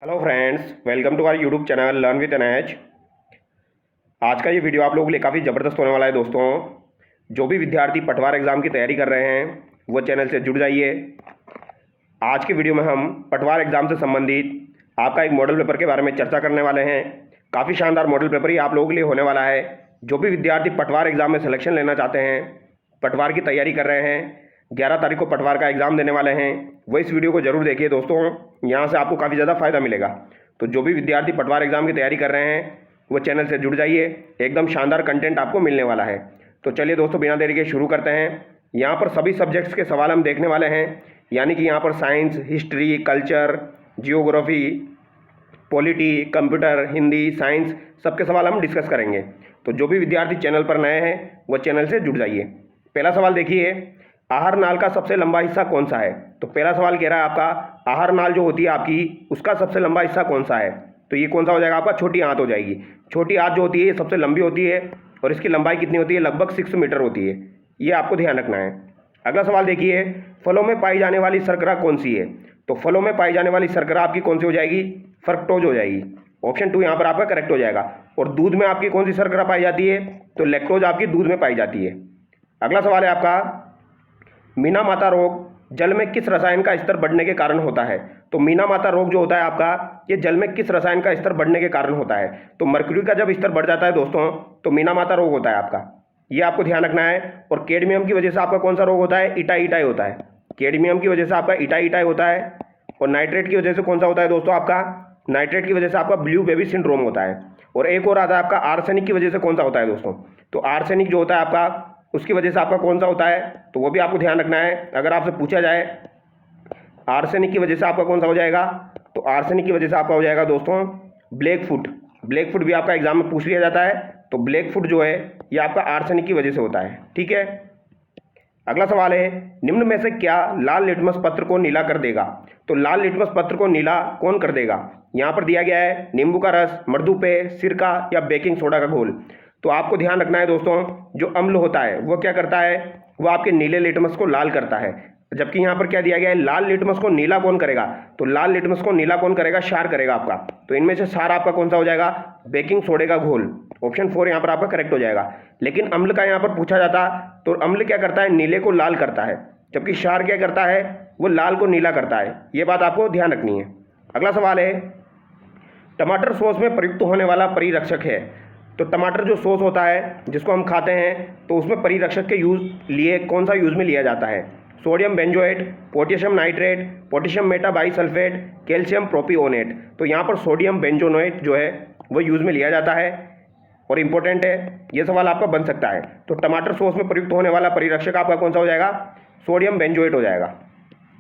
Hello friends, welcome to our YouTube channel learn with NH. आज का ये video आप लोगों के लिए काफ़ी ज़बरदस्त होने वाला है दोस्तों। जो भी विद्यार्थी पटवार एग्ज़ाम की तैयारी कर रहे हैं वो चैनल से जुड़ जाइए। आज के वीडियो में हम पटवार एग्ज़ाम से संबंधित आपका एक मॉडल पेपर के बारे में चर्चा करने वाले हैं। काफ़ी शानदार मॉडल पेपर ही आप लोगों के लिए होने वाला है। जो भी विद्यार्थी पटवार एग्ज़ाम में सिलेक्शन लेना चाहते हैं, पटवार की तैयारी कर रहे हैं, 11 तारीख को पटवार का एग्ज़ाम देने वाले हैं, वो इस वीडियो को जरूर देखिए दोस्तों। यहाँ से आपको काफ़ी ज़्यादा फ़ायदा मिलेगा। तो जो भी विद्यार्थी पटवार एग्ज़ाम की तैयारी कर रहे हैं वो चैनल से जुड़ जाइए। एकदम शानदार कंटेंट आपको मिलने वाला है। तो चलिए दोस्तों, बिना देरी के शुरू करते हैं। यहाँ पर सभी सब्जेक्ट्स के सवाल हम देखने वाले हैं, यानी कि यहाँ पर science, history, culture, geography, polity, computer, Hindi, science, सबके सवाल हम डिस्कस करेंगे। तो जो भी विद्यार्थी चैनल पर नए हैं वो चैनल से जुड़ जाइए। पहला सवाल देखिए, आहार नाल का सबसे लंबा हिस्सा कौन सा है? तो पहला सवाल कह रहा है आपका आहार नाल जो होती है आपकी, उसका सबसे लंबा हिस्सा कौन सा है? तो ये कौन सा हो जाएगा आपका? छोटी आंत हो जाएगी। छोटी आंत जो होती है ये सबसे लंबी होती है और इसकी लंबाई कितनी होती है? लगभग 6 मीटर होती है। ये आपको ध्यान रखना है। अगला सवाल देखिए, फलों में पाई जाने वाली शर्करा कौन सी है? तो फलों में पाई जाने वाली शर्करा आपकी कौन सी हो जाएगी? फ्रक्टोज हो जाएगी। ऑप्शन 2 यहाँ पर आपका करेक्ट हो जाएगा। और दूध में आपकी कौन सी शर्करा पाई जाती है? तो लैक्टोज आपकी दूध में पाई जाती है। अगला सवाल है आपका, मीना माता रोग जल में किस रसायन का स्तर बढ़ने के कारण होता है? तो मीना माता रोग जो होता है आपका, ये जल में किस रसायन का स्तर बढ़ने के कारण होता है? तो मर्क्यूरी का जब स्तर बढ़ जाता है दोस्तों तो मीना माता रोग होता है आपका। ये आपको ध्यान रखना है। और कैडमियम की वजह से आपका कौन सा रोग होता है? इटाई इटाई होता है। कैडमियम की वजह से आपका इटाई इटाई होता है। और नाइट्रेट की वजह से कौन सा होता है दोस्तों आपका? नाइट्रेट की वजह से आपका ब्लू बेबी सिंड्रोम होता है। और एक और आता है आपका आर्सेनिक की वजह से कौन सा होता है दोस्तों? तो आर्सेनिक जो होता है आपका, उसकी वजह से आपका कौन सा होता है? तो वो भी आपको ध्यान रखना है। अगर आपसे पूछा जाए आर्सेनिक की वजह से आपका कौन सा हो जाएगा, तो आर्सेनिक की वजह से आपका हो जाएगा दोस्तों ब्लैक फुट। ब्लैक फुट भी आपका एग्जाम में पूछ लिया जाता है। तो ब्लैक फुट जो है ये आपका आर्सेनिक की वजह से होता है। ठीक है। अगला सवाल है, निम्न में से क्या लाल लिटमस पत्र को नीला कर देगा? तो लाल लिटमस पत्र को नीला कौन कर देगा? यहाँ पर दिया गया है नींबू का रस, मर्दूपेय, सिरका या बेकिंग सोडा का घोल। तो आपको ध्यान रखना है दोस्तों, जो अम्ल होता है वो क्या करता है? वो आपके नीले लिटमस को लाल करता है। जबकि यहाँ पर क्या दिया गया है? लाल लिटमस को नीला कौन करेगा? तो लाल लिटमस को नीला कौन करेगा? क्षार करेगा आपका। तो इनमें से क्षार आपका कौन सा हो जाएगा? बेकिंग सोडे का घोल। ऑप्शन 4 यहाँ पर आपका करेक्ट हो जाएगा। लेकिन अम्ल का यहाँ पर पूछा जाता तो अम्ल क्या करता है? नीले को लाल करता है। जबकि क्षार क्या करता है? वो लाल को नीला करता है। ये बात आपको ध्यान रखनी है। अगला सवाल है, टमाटर सॉस में प्रयुक्त होने वाला परिरक्षक है। तो टमाटर जो सॉस होता है जिसको हम खाते हैं, तो उसमें परिरक्षक के यूज लिए कौन सा यूज में लिया जाता है? Sodium benzoate, potassium nitrate, potassium metabisulphite, calcium propionate. तो यहाँ पर सोडियम बेंजोनेट जो है वो यूज में लिया जाता है और इंपॉर्टेंट है, ये सवाल आपका बन सकता है। तो टमाटर सॉस में प्रयुक्त होने वाला परिरक्षक आपका कौन सा हो जाएगा? सोडियम बेंजोएट हो जाएगा।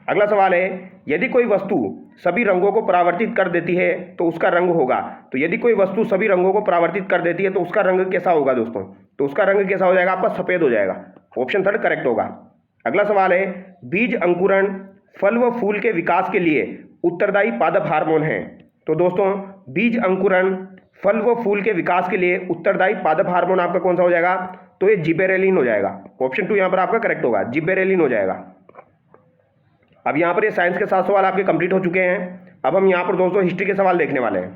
अगला सवाल है, यदि कोई वस्तु सभी रंगों को परावर्तित कर देती है तो उसका रंग होगा। तो यदि कोई वस्तु सभी रंगों को परावर्तित कर देती है तो उसका रंग कैसा होगा दोस्तों? तो उसका रंग कैसा हो जाएगा आपका? सफेद हो जाएगा। ऑप्शन 3 करेक्ट होगा। अगला सवाल है, बीज अंकुरण फल व फूल के विकास के लिए उत्तरदायी पादप हार्मोन है। तो दोस्तों बीज अंकुरण फल व फूल के विकास के लिए उत्तरदायी पादप हार्मोन आपका कौन सा हो जाएगा? तो ये जिबेरेलिन हो जाएगा। ऑप्शन 2 यहाँ पर आपका करेक्ट होगा, जिबेरेलिन हो जाएगा। अब यहाँ पर ये साइंस के 7 सवाल आपके कंप्लीट हो चुके हैं। अब हम यहाँ पर दोस्तों हिस्ट्री के सवाल देखने वाले हैं।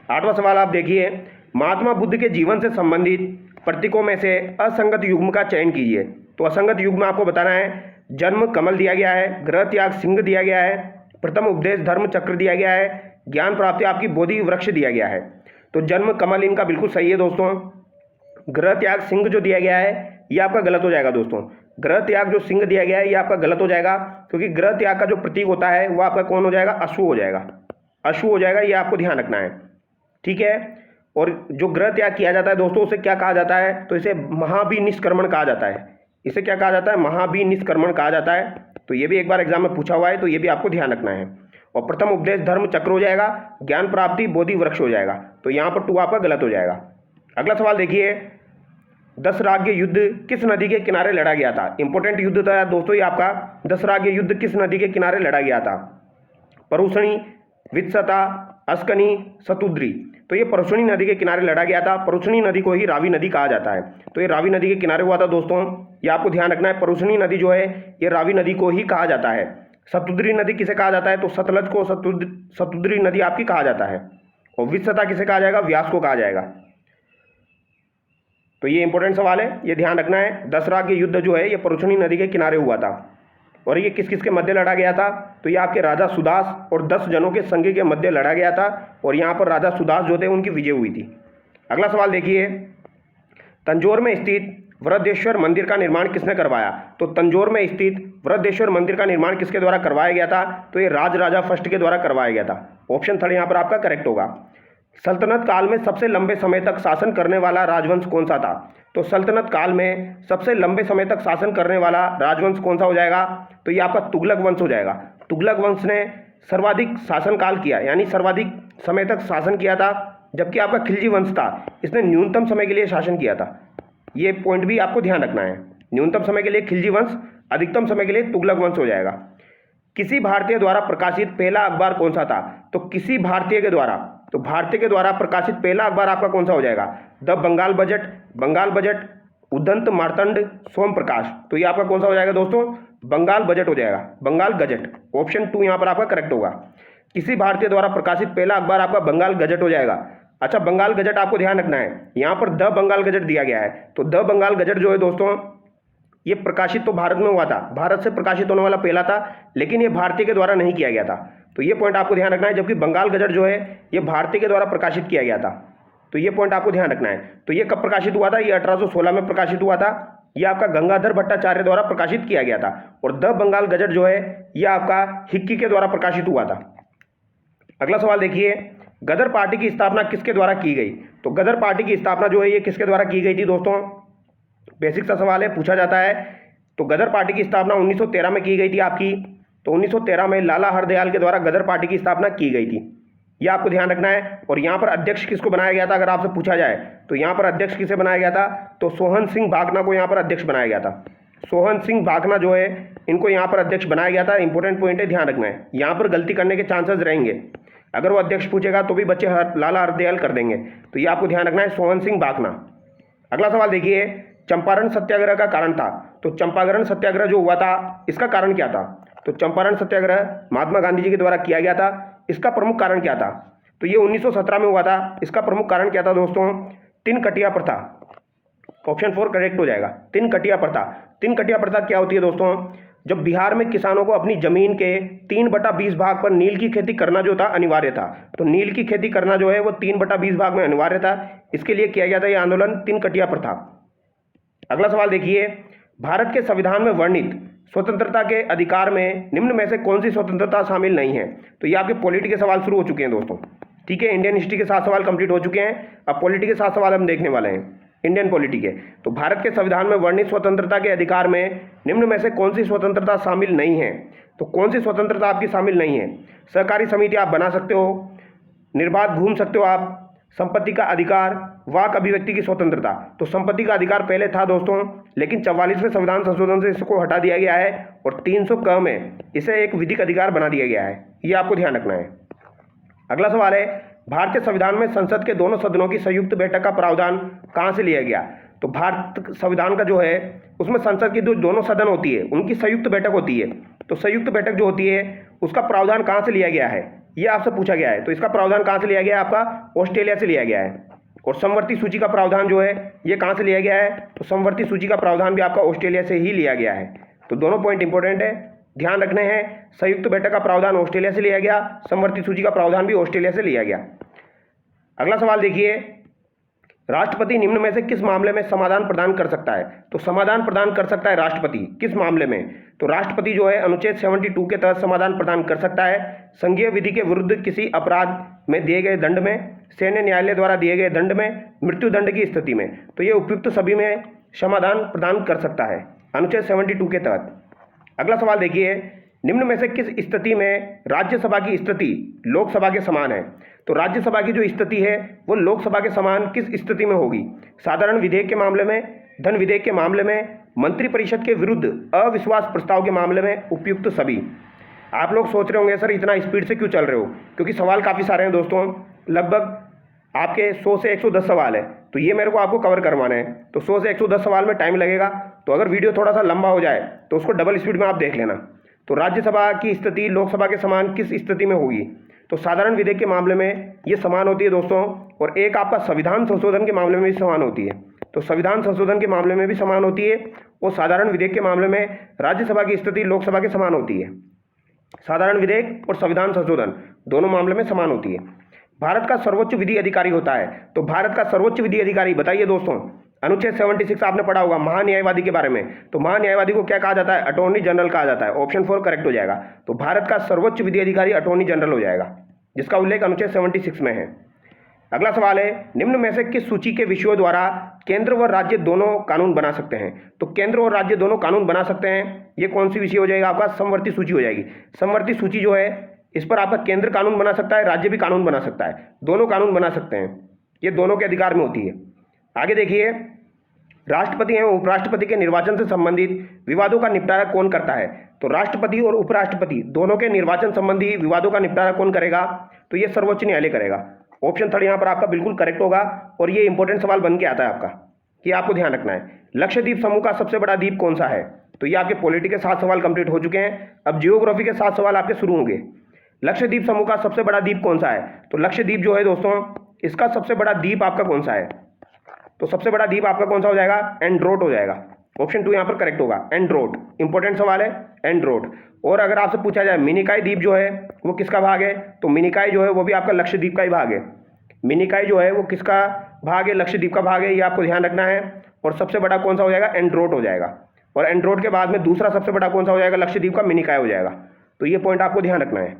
8वां सवाल आप देखिए, महात्मा बुद्ध के जीवन से संबंधित प्रतीकों में से असंगत युग्म का चयन कीजिए। तो असंगत युग्म आपको बताना है, जन्म कमल दिया गया है, गृह त्याग सिंह दिया गया है, प्रथम उपदेश धर्म चक्र दिया गया है, ज्ञान प्राप्ति आपकी बोधि वृक्ष दिया गया है। तो जन्म कमल इनका बिल्कुल सही है दोस्तों। गृह त्याग सिंह जो दिया गया है ये आपका गलत हो जाएगा दोस्तों। गृह त्याग जो सिंह दिया गया है ये आपका गलत हो जाएगा, क्योंकि गृह त्याग का जो प्रतीक होता है वो आपका कौन हो जाएगा? अश्व हो जाएगा। अश्व हो जाएगा, ये आपको ध्यान रखना है। ठीक है। और जो गृह त्याग किया जाता है दोस्तों उसे क्या कहा जाता है? तो इसे महाभिनिष्क्रमण कहा जाता है। इसे क्या कहा जाता है? महाभिनिष्क्रमण कहा जाता है। तो ये भी एक बार एग्जाम में पूछा हुआ है, तो ये भी आपको ध्यान रखना है। और प्रथम उपदेश धर्म चक्र हो जाएगा, ज्ञान प्राप्ति बोधि वृक्ष हो जाएगा। तो यहाँ पर 2 आपका गलत हो जाएगा। अगला सवाल देखिए, दशराज्य युद्ध किस नदी के किनारे लड़ा गया था? इंपॉर्टेंट युद्ध था दोस्तों ये आपका। दशराज्य युद्ध किस नदी के किनारे लड़ा गया था? परुषणी, वित्सता, अस्कनी, सतुद्री। तो ये परुषणी नदी के किनारे लड़ा गया था। परुषणी नदी को ही रावी नदी कहा जाता है। तो ये रावी नदी के किनारे हुआ था दोस्तों। ये आपको ध्यान रखना है, परुषणी नदी जो है ये रावी नदी को ही कहा जाता है। शतुद्री नदी किसे कहा जाता है? तो सतलज को शतुद्री नदी आपकी कहा जाता है। और वित्सता किसे कहा जाएगा? व्यास को कहा जाएगा। तो ये इंपॉर्टेंट सवाल है, ये ध्यान रखना है। दसरा के युद्ध जो है ये परुछनी नदी के किनारे हुआ था। और ये किस किस के मध्य लड़ा गया था? तो ये आपके राजा सुदास और 10 जनों के संघ के मध्य लड़ा गया था। और यहाँ पर राजा सुदास जो थे उनकी विजय हुई थी। अगला सवाल देखिए, तंजौर में स्थित वृद्धेश्वर मंदिर का निर्माण किसने करवाया? तो तंजौर में स्थित वृद्धेश्वर मंदिर का निर्माण किसके द्वारा करवाया गया था? तो ये राजराजा फर्स्ट के द्वारा करवाया गया था। ऑप्शन 3 यहाँ पर आपका करेक्ट होगा। सल्तनत काल में सबसे लंबे समय तक शासन करने वाला राजवंश कौन सा था? तो सल्तनत काल में सबसे लंबे समय तक शासन करने वाला राजवंश कौन सा हो जाएगा? तो ये आपका तुगलक वंश हो जाएगा। तुगलक वंश ने सर्वाधिक शासनकाल किया, यानी सर्वाधिक समय तक शासन किया था। जबकि आपका खिलजी वंश था, इसने न्यूनतम समय के लिए शासन किया था। ये पॉइंट भी आपको ध्यान रखना है। न्यूनतम समय के लिए खिलजी वंश, अधिकतम समय के लिए तुगलक वंश हो जाएगा। किसी भारतीय द्वारा प्रकाशित पहला अखबार कौन सा था? तो किसी भारतीय के द्वारा, तो भारतीय के द्वारा प्रकाशित पहला अखबार आपका कौन सा हो जाएगा? द बंगाल बजट, उदंत मार्तंड, सोम प्रकाश। तो ये आपका कौन सा हो जाएगा दोस्तों? बंगाल बजट हो जाएगा, बंगाल गजट। ऑप्शन 2 यहाँ पर आपका करेक्ट होगा। किसी भारतीय द्वारा प्रकाशित पहला अखबार आपका बंगाल गजट हो जाएगा। अच्छा, बंगाल गजट आपको ध्यान रखना है, यहाँ पर द बंगाल गजट दिया गया है। तो द बंगाल गजट जो है दोस्तों, ये प्रकाशित तो भारत में हुआ था, भारत से प्रकाशित होने वाला पहला था, लेकिन ये भारतीय के द्वारा नहीं किया गया था। तो ये पॉइंट आपको ध्यान रखना है। जबकि बंगाल गजट जो है ये भारतीय के द्वारा प्रकाशित किया गया था। तो ये पॉइंट आपको ध्यान रखना है। तो ये कब प्रकाशित हुआ था? ये 1816 में प्रकाशित हुआ था। ये आपका गंगाधर भट्टाचार्य द्वारा प्रकाशित किया गया था। और द बंगाल गजट जो है ये आपका हिक्की के द्वारा प्रकाशित हुआ था। अगला सवाल देखिए, गदर पार्टी की स्थापना किसके द्वारा की गई? तो गदर पार्टी की स्थापना जो है ये किसके द्वारा की गई थी दोस्तों? बेसिक सा सवाल है, पूछा जाता है। तो गदर पार्टी की स्थापना 1913 में की गई थी आपकी। तो 1913 में लाला हरदयाल के द्वारा गदर पार्टी की स्थापना की गई थी, ये आपको ध्यान रखना है। और यहाँ पर अध्यक्ष किसको बनाया गया था अगर आपसे पूछा जाए? तो यहाँ पर अध्यक्ष किसे बनाया गया था? तो सोहन सिंह भाकना को यहाँ पर अध्यक्ष बनाया गया था। सोहन सिंह भाकना जो है इनको यहाँ पर अध्यक्ष बनाया गया था। इंपॉर्टेंट पॉइंट है, ध्यान रखना है। यहाँ पर गलती करने के चांसेस रहेंगे, अगर वो अध्यक्ष पूछेगा तो भी बच्चे लाला हरदयाल कर देंगे। तो ये आपको ध्यान रखना है, सोहन सिंह भाकना। अगला सवाल देखिए, चंपारण सत्याग्रह का कारण था। तो चंपारण सत्याग्रह जो हुआ था इसका कारण क्या था? तो चंपारण सत्याग्रह महात्मा गांधी जी के द्वारा किया गया था। इसका प्रमुख कारण क्या था? तो ये 1917 में हुआ था। इसका प्रमुख कारण क्या था दोस्तों? तीन कटिया प्रथा। ऑप्शन 4 करेक्ट हो जाएगा, तीन कटिया प्रथा। तीन कटिया प्रथा क्या होती है दोस्तों? जब बिहार में किसानों को अपनी जमीन के 3/20 भाग पर नील की खेती करना जो था अनिवार्य था। तो नील की खेती करना जो है वो 3/20 भाग में अनिवार्य था। इसके लिए किया गया था यह आंदोलन, तीन कटिया प्रथा। अगला सवाल देखिए, भारत के संविधान में वर्णित स्वतंत्रता के अधिकार में निम्न में से कौन सी स्वतंत्रता शामिल नहीं है? तो ये आपके पॉलिटी के सवाल शुरू हो चुके हैं दोस्तों। ठीक है, इंडियन हिस्ट्री के 7 सवाल कंप्लीट हो चुके हैं। अब पॉलिटी के 7 सवाल हम देखने वाले हैं, इंडियन पॉलिटी के। तो भारत के संविधान में वर्णित स्वतंत्रता के अधिकार में निम्न में से कौन सी स्वतंत्रता शामिल नहीं है? तो कौन सी स्वतंत्रता आपकी शामिल नहीं है? सहकारी समिति आप बना सकते हो, निर्बाध घूम सकते हो आप, संपत्ति का अधिकार, वाक अभिव्यक्ति की स्वतंत्रता। तो संपत्ति का अधिकार पहले था दोस्तों, लेकिन 44वें संविधान संशोधन से इसको हटा दिया गया है और 300 क में इसे एक विधिक अधिकार बना दिया गया है। ये आपको ध्यान रखना है। अगला सवाल है, भारतीय संविधान में संसद के दोनों सदनों की संयुक्त बैठक का प्रावधान कहां से लिया गया? तो भारत संविधान का जो है उसमें संसद की जो दोनों सदन होती है उनकी संयुक्त बैठक होती है। तो संयुक्त बैठक जो होती है उसका प्रावधान कहां से लिया गया है, ये आपसे पूछा गया है। तो इसका प्रावधान कहां से लिया गया है? आपका ऑस्ट्रेलिया से लिया गया है। और समवर्ती सूची का प्रावधान जो है ये कहां से लिया गया है? तो समवर्ती सूची का प्रावधान भी आपका ऑस्ट्रेलिया से ही लिया गया है। तो दोनों पॉइंट इंपॉर्टेंट है, ध्यान रखने हैं। संयुक्त बैठक का प्रावधान ऑस्ट्रेलिया से लिया गया, समवर्ती सूची का प्रावधान भी ऑस्ट्रेलिया से लिया गया। अगला सवाल देखिए, राष्ट्रपति निम्न में से किस मामले में समाधान प्रदान कर सकता है? तो समाधान प्रदान कर सकता है राष्ट्रपति किस मामले में? तो राष्ट्रपति जो है अनुच्छेद 72 के तहत समाधान प्रदान कर सकता है संघीय विधि के विरुद्ध किसी अपराध में दिए गए दंड में, सैन्य न्यायालय द्वारा दिए गए दंड में, मृत्यु दंड की स्थिति में। तो ये उपयुक्त सभी में समाधान प्रदान कर सकता है अनुच्छेद 72 के तहत। अगला सवाल देखिए, निम्न में से किस स्थिति में राज्यसभा की स्थिति लोकसभा के समान है? तो राज्यसभा की जो स्थिति है वो लोकसभा के समान किस स्थिति में होगी? साधारण विधेयक के मामले में, धन विधेयक के मामले में, मंत्रिपरिषद के विरुद्ध अविश्वास प्रस्ताव के मामले में, उपयुक्त सभी। आप लोग सोच रहे होंगे सर इतना स्पीड से क्यों चल रहे हो? क्योंकि सवाल काफ़ी सारे हैं दोस्तों, लगभग आपके 100 से 110 सवाल है। तो ये मेरे को आपको कवर करवाना है। तो 100 से 110 सवाल में टाइम लगेगा। तो अगर वीडियो थोड़ा सा लंबा हो जाए तो उसको डबल स्पीड में आप देख लेना। तो राज्यसभा की स्थिति लोकसभा के समान किस स्थिति में होगी? तो साधारण विधेयक के मामले में ये समान होती है दोस्तों, और एक आपका संविधान संशोधन के मामले में भी समान होती है। तो संविधान संशोधन के मामले में भी समान होती है, और साधारण विधेयक के मामले में राज्यसभा की स्थिति लोकसभा के समान होती है। साधारण विधेयक और संविधान संशोधन दोनों मामले में समान होती है। भारत का सर्वोच्च विधि अधिकारी होता है, तो भारत का सर्वोच्च विधि अधिकारी बताइए दोस्तों, अनुच्छेद 76 आपने पढ़ा होगा महान्यायवादी के बारे में। तो महान्यायवादी को क्या कहा जाता है? अटॉर्नी जनरल कहा जाता है। ऑप्शन 4 करेक्ट हो जाएगा। तो भारत का सर्वोच्च विधि अधिकारी अटॉर्नी जनरल हो जाएगा, जिसका उल्लेख अनुच्छेद 76 में है। अगला सवाल है, निम्न में से किस सूची के विषयों द्वारा केंद्र व राज्य दोनों कानून बना सकते हैं? तो केंद्र और राज्य दोनों कानून बना सकते हैं, ये कौन सी विषय हो जाएगा? आपका समवर्ती सूची हो जाएगी। समवर्ती सूची जो है, इस पर आपका केंद्र कानून बना सकता है, राज्य भी कानून बना सकता है, दोनों कानून बना सकते हैं, ये दोनों के अधिकार में होती है। आगे देखिए, राष्ट्रपति एवं उपराष्ट्रपति के निर्वाचन से संबंधित विवादों का निपटारा कौन करता है? तो राष्ट्रपति और उपराष्ट्रपति दोनों के निर्वाचन संबंधी विवादों का निपटारा कौन करेगा? तो ये सर्वोच्च न्यायालय करेगा। ऑप्शन 3 यहाँ पर आपका बिल्कुल करेक्ट होगा, और ये इंपॉर्टेंट सवाल बन के आता है आपका, कि आपको ध्यान रखना है। लक्षद्वीप समूह का सबसे बड़ा द्वीप कौन सा है? तो ये आपके पॉलिटी के 7 सवाल कंप्लीट हो चुके हैं। अब जियोग्राफी के 7 सवाल आपके शुरू होंगे। लक्षद्वीप समूह का सबसे बड़ा द्वीप कौन सा है? तो लक्षद्वीप जो है दोस्तों, इसका सबसे बड़ा द्वीप आपका कौन सा है? तो सबसे बड़ा द्वीप आपका कौन सा हो जाएगा? एंड्रोट हो जाएगा। ऑप्शन 2 यहाँ पर करेक्ट होगा, एंड्रोट। इंपॉर्टेंट सवाल है, एंड्रोट। और अगर आपसे पूछा जाए मिनिकॉय द्वीप जो है वो किसका भाग है? तो मिनिकॉय जो है वो भी आपका लक्षद्वीप का ही भाग है। मिनिकॉय जो है वो किसका भाग है? लक्षद्वीप का भाग है, ये आपको ध्यान रखना है। और सबसे बड़ा कौन सा हो जाएगा? एंड्रोट हो जाएगा। और एंड्रोट के बाद में दूसरा सबसे बड़ा कौन सा हो जाएगा? लक्षद्वीप का मिनिकॉय हो जाएगा। तो ये पॉइंट आपको ध्यान रखना है।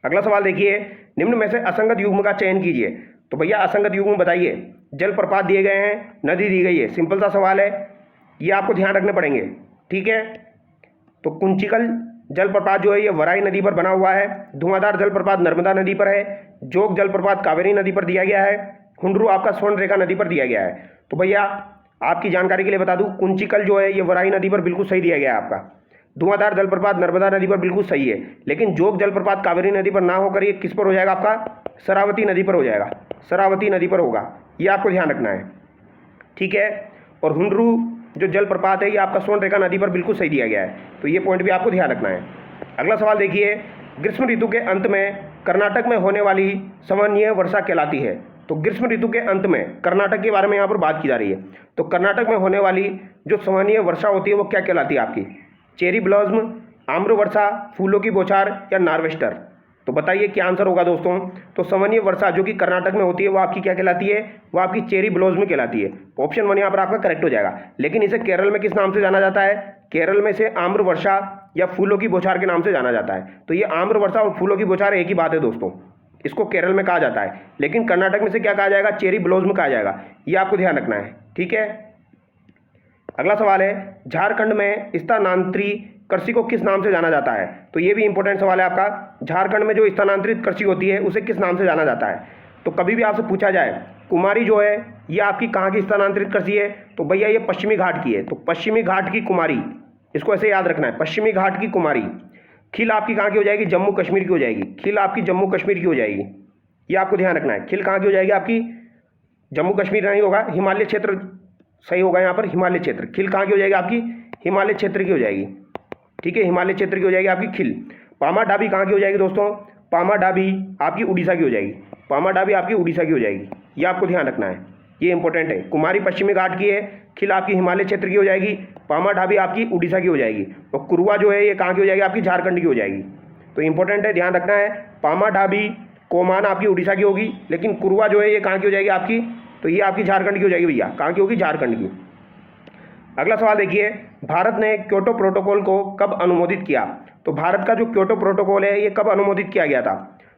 अगला सवाल देखिए, निम्न में से असंगत युग्म का चयन कीजिए। तो भैया असंगत युग्म बताइए। जलप्रपात दिए गए हैं, नदी दी गई है, सिंपल सा सवाल है, ये आपको ध्यान रखने पड़ेंगे, ठीक है। तो कुंचिकल जलप्रपात जो है ये वराई नदी पर बना हुआ है, धुआंधार जलप्रपात नर्मदा नदी पर है, जोग जलप्रपात कावेरी नदी पर दिया गया है, हुंडरू आपका स्वर्ण रेखा नदी पर दिया गया है। तो भैया आपकी जानकारी के लिए बता दूं, कुंचिकल जो है ये वराई नदी पर बिल्कुल सही दिया गया है आपका, धुआंधार जलप्रपात नर्मदा नदी पर बिल्कुल सही है, लेकिन जोग जलप्रपात कावेरी नदी पर ना होकर ये किस पर हो जाएगा? आपका शरावती नदी पर हो जाएगा, शरावती नदी पर होगा, ये आपको ध्यान रखना है, ठीक है। और हुंडरू जो जलप्रपात है ये आपका स्वर्ण रेखा नदी पर बिल्कुल सही दिया गया है, तो ये पॉइंट भी आपको ध्यान रखना है। अगला सवाल देखिए, ग्रीष्म ऋतु के अंत में कर्नाटक में होने वाली संवहनीय वर्षा कहलाती है। तो ग्रीष्म ऋतु के अंत में कर्नाटक के बारे में यहाँ पर बात की जा रही है, तो कर्नाटक में होने वाली जो संवहनीय वर्षा होती है वो क्या कहलाती है आपकी? चेरी ब्लॉसम, आम्र वर्षा, फूलों की बौछार या नार्वेस्टर? तो बताइए क्या आंसर होगा दोस्तों। तो संवहनीय वर्षा जो कि कर्नाटक में होती है वो आपकी क्या कहलाती है? वो आपकी चेरी ब्लॉसम कहलाती है। ऑप्शन 1 यहाँ पर आपका करेक्ट हो जाएगा। लेकिन इसे केरल में किस नाम से जाना जाता है? केरल में इसे आम्र वर्षा या फूलों की बौछार के नाम से जाना जाता है। तो ये आम्र वर्षा और फूलों की बौछार एक ही बात है दोस्तों, इसको केरल में कहा जाता है, लेकिन कर्नाटक में से क्या कहा जाएगा? चेरी ब्लॉसम कहा जाएगा, ये आपको ध्यान रखना है, ठीक है। अगला सवाल है, झारखंड में स्थानांतरित कृषि को किस नाम से जाना जाता है? तो ये भी इंपॉर्टेंट सवाल है आपका, झारखंड में जो स्थानांतरित कृषि होती है उसे किस नाम से जाना जाता है? तो कभी भी आपसे पूछा जाए कुमारी जो है ये आपकी कहाँ की स्थानांतरित कृषि है? तो भैया ये पश्चिमी घाट की है, तो पश्चिमी घाट की कुमारी, इसको ऐसे याद रखना है, पश्चिमी घाट की कुमारी। खिल आपकी कहाँ की हो जाएगी? जम्मू कश्मीर की हो जाएगी, खिल आपकी जम्मू कश्मीर की हो जाएगी, ये आपको ध्यान रखना है। खिल कहाँ की हो जाएगी आपकी? जम्मू कश्मीर नहीं होगा, हिमालय क्षेत्र सही होगा यहाँ पर, हिमालय क्षेत्र। खिल कहाँ की हो जाएगी आपकी? हिमालय क्षेत्र की हो जाएगी, ठीक है, हिमालय क्षेत्र की हो जाएगी आपकी खिल। पामा डाबी कहाँ की हो जाएगी दोस्तों? पामा डाबी आपकी उड़ीसा की हो जाएगी, पामा डाबी आपकी उड़ीसा की हो जाएगी, ये आपको ध्यान रखना है, ये इंपॉर्टेंट है। कुमारी पश्चिमी घाट की है, खिल आपकी हिमालय क्षेत्र की हो जाएगी, पामा डाबी आपकी उड़ीसा की हो जाएगी, और कुरुआ जो है ये कहाँ की हो जाएगी? आपकी झारखंड की हो जाएगी। तो इंपॉर्टेंट है, ध्यान रखना है। पामा डाबी कोमान आपकी उड़ीसा की होगी, लेकिन कुरुआ जो है ये कहाँ की हो जाएगी आपकी? तो ये आपकी झारखंड की हो जाएगी भैया, कहाँ की होगी? झारखंड की। अगला सवाल देखिए, भारत ने क्योटो प्रोटोकॉल को कब अनुमोदित किया? तो भारत का जो क्योटो प्रोटोकॉल है ये कब अनुमोदित किया गया था?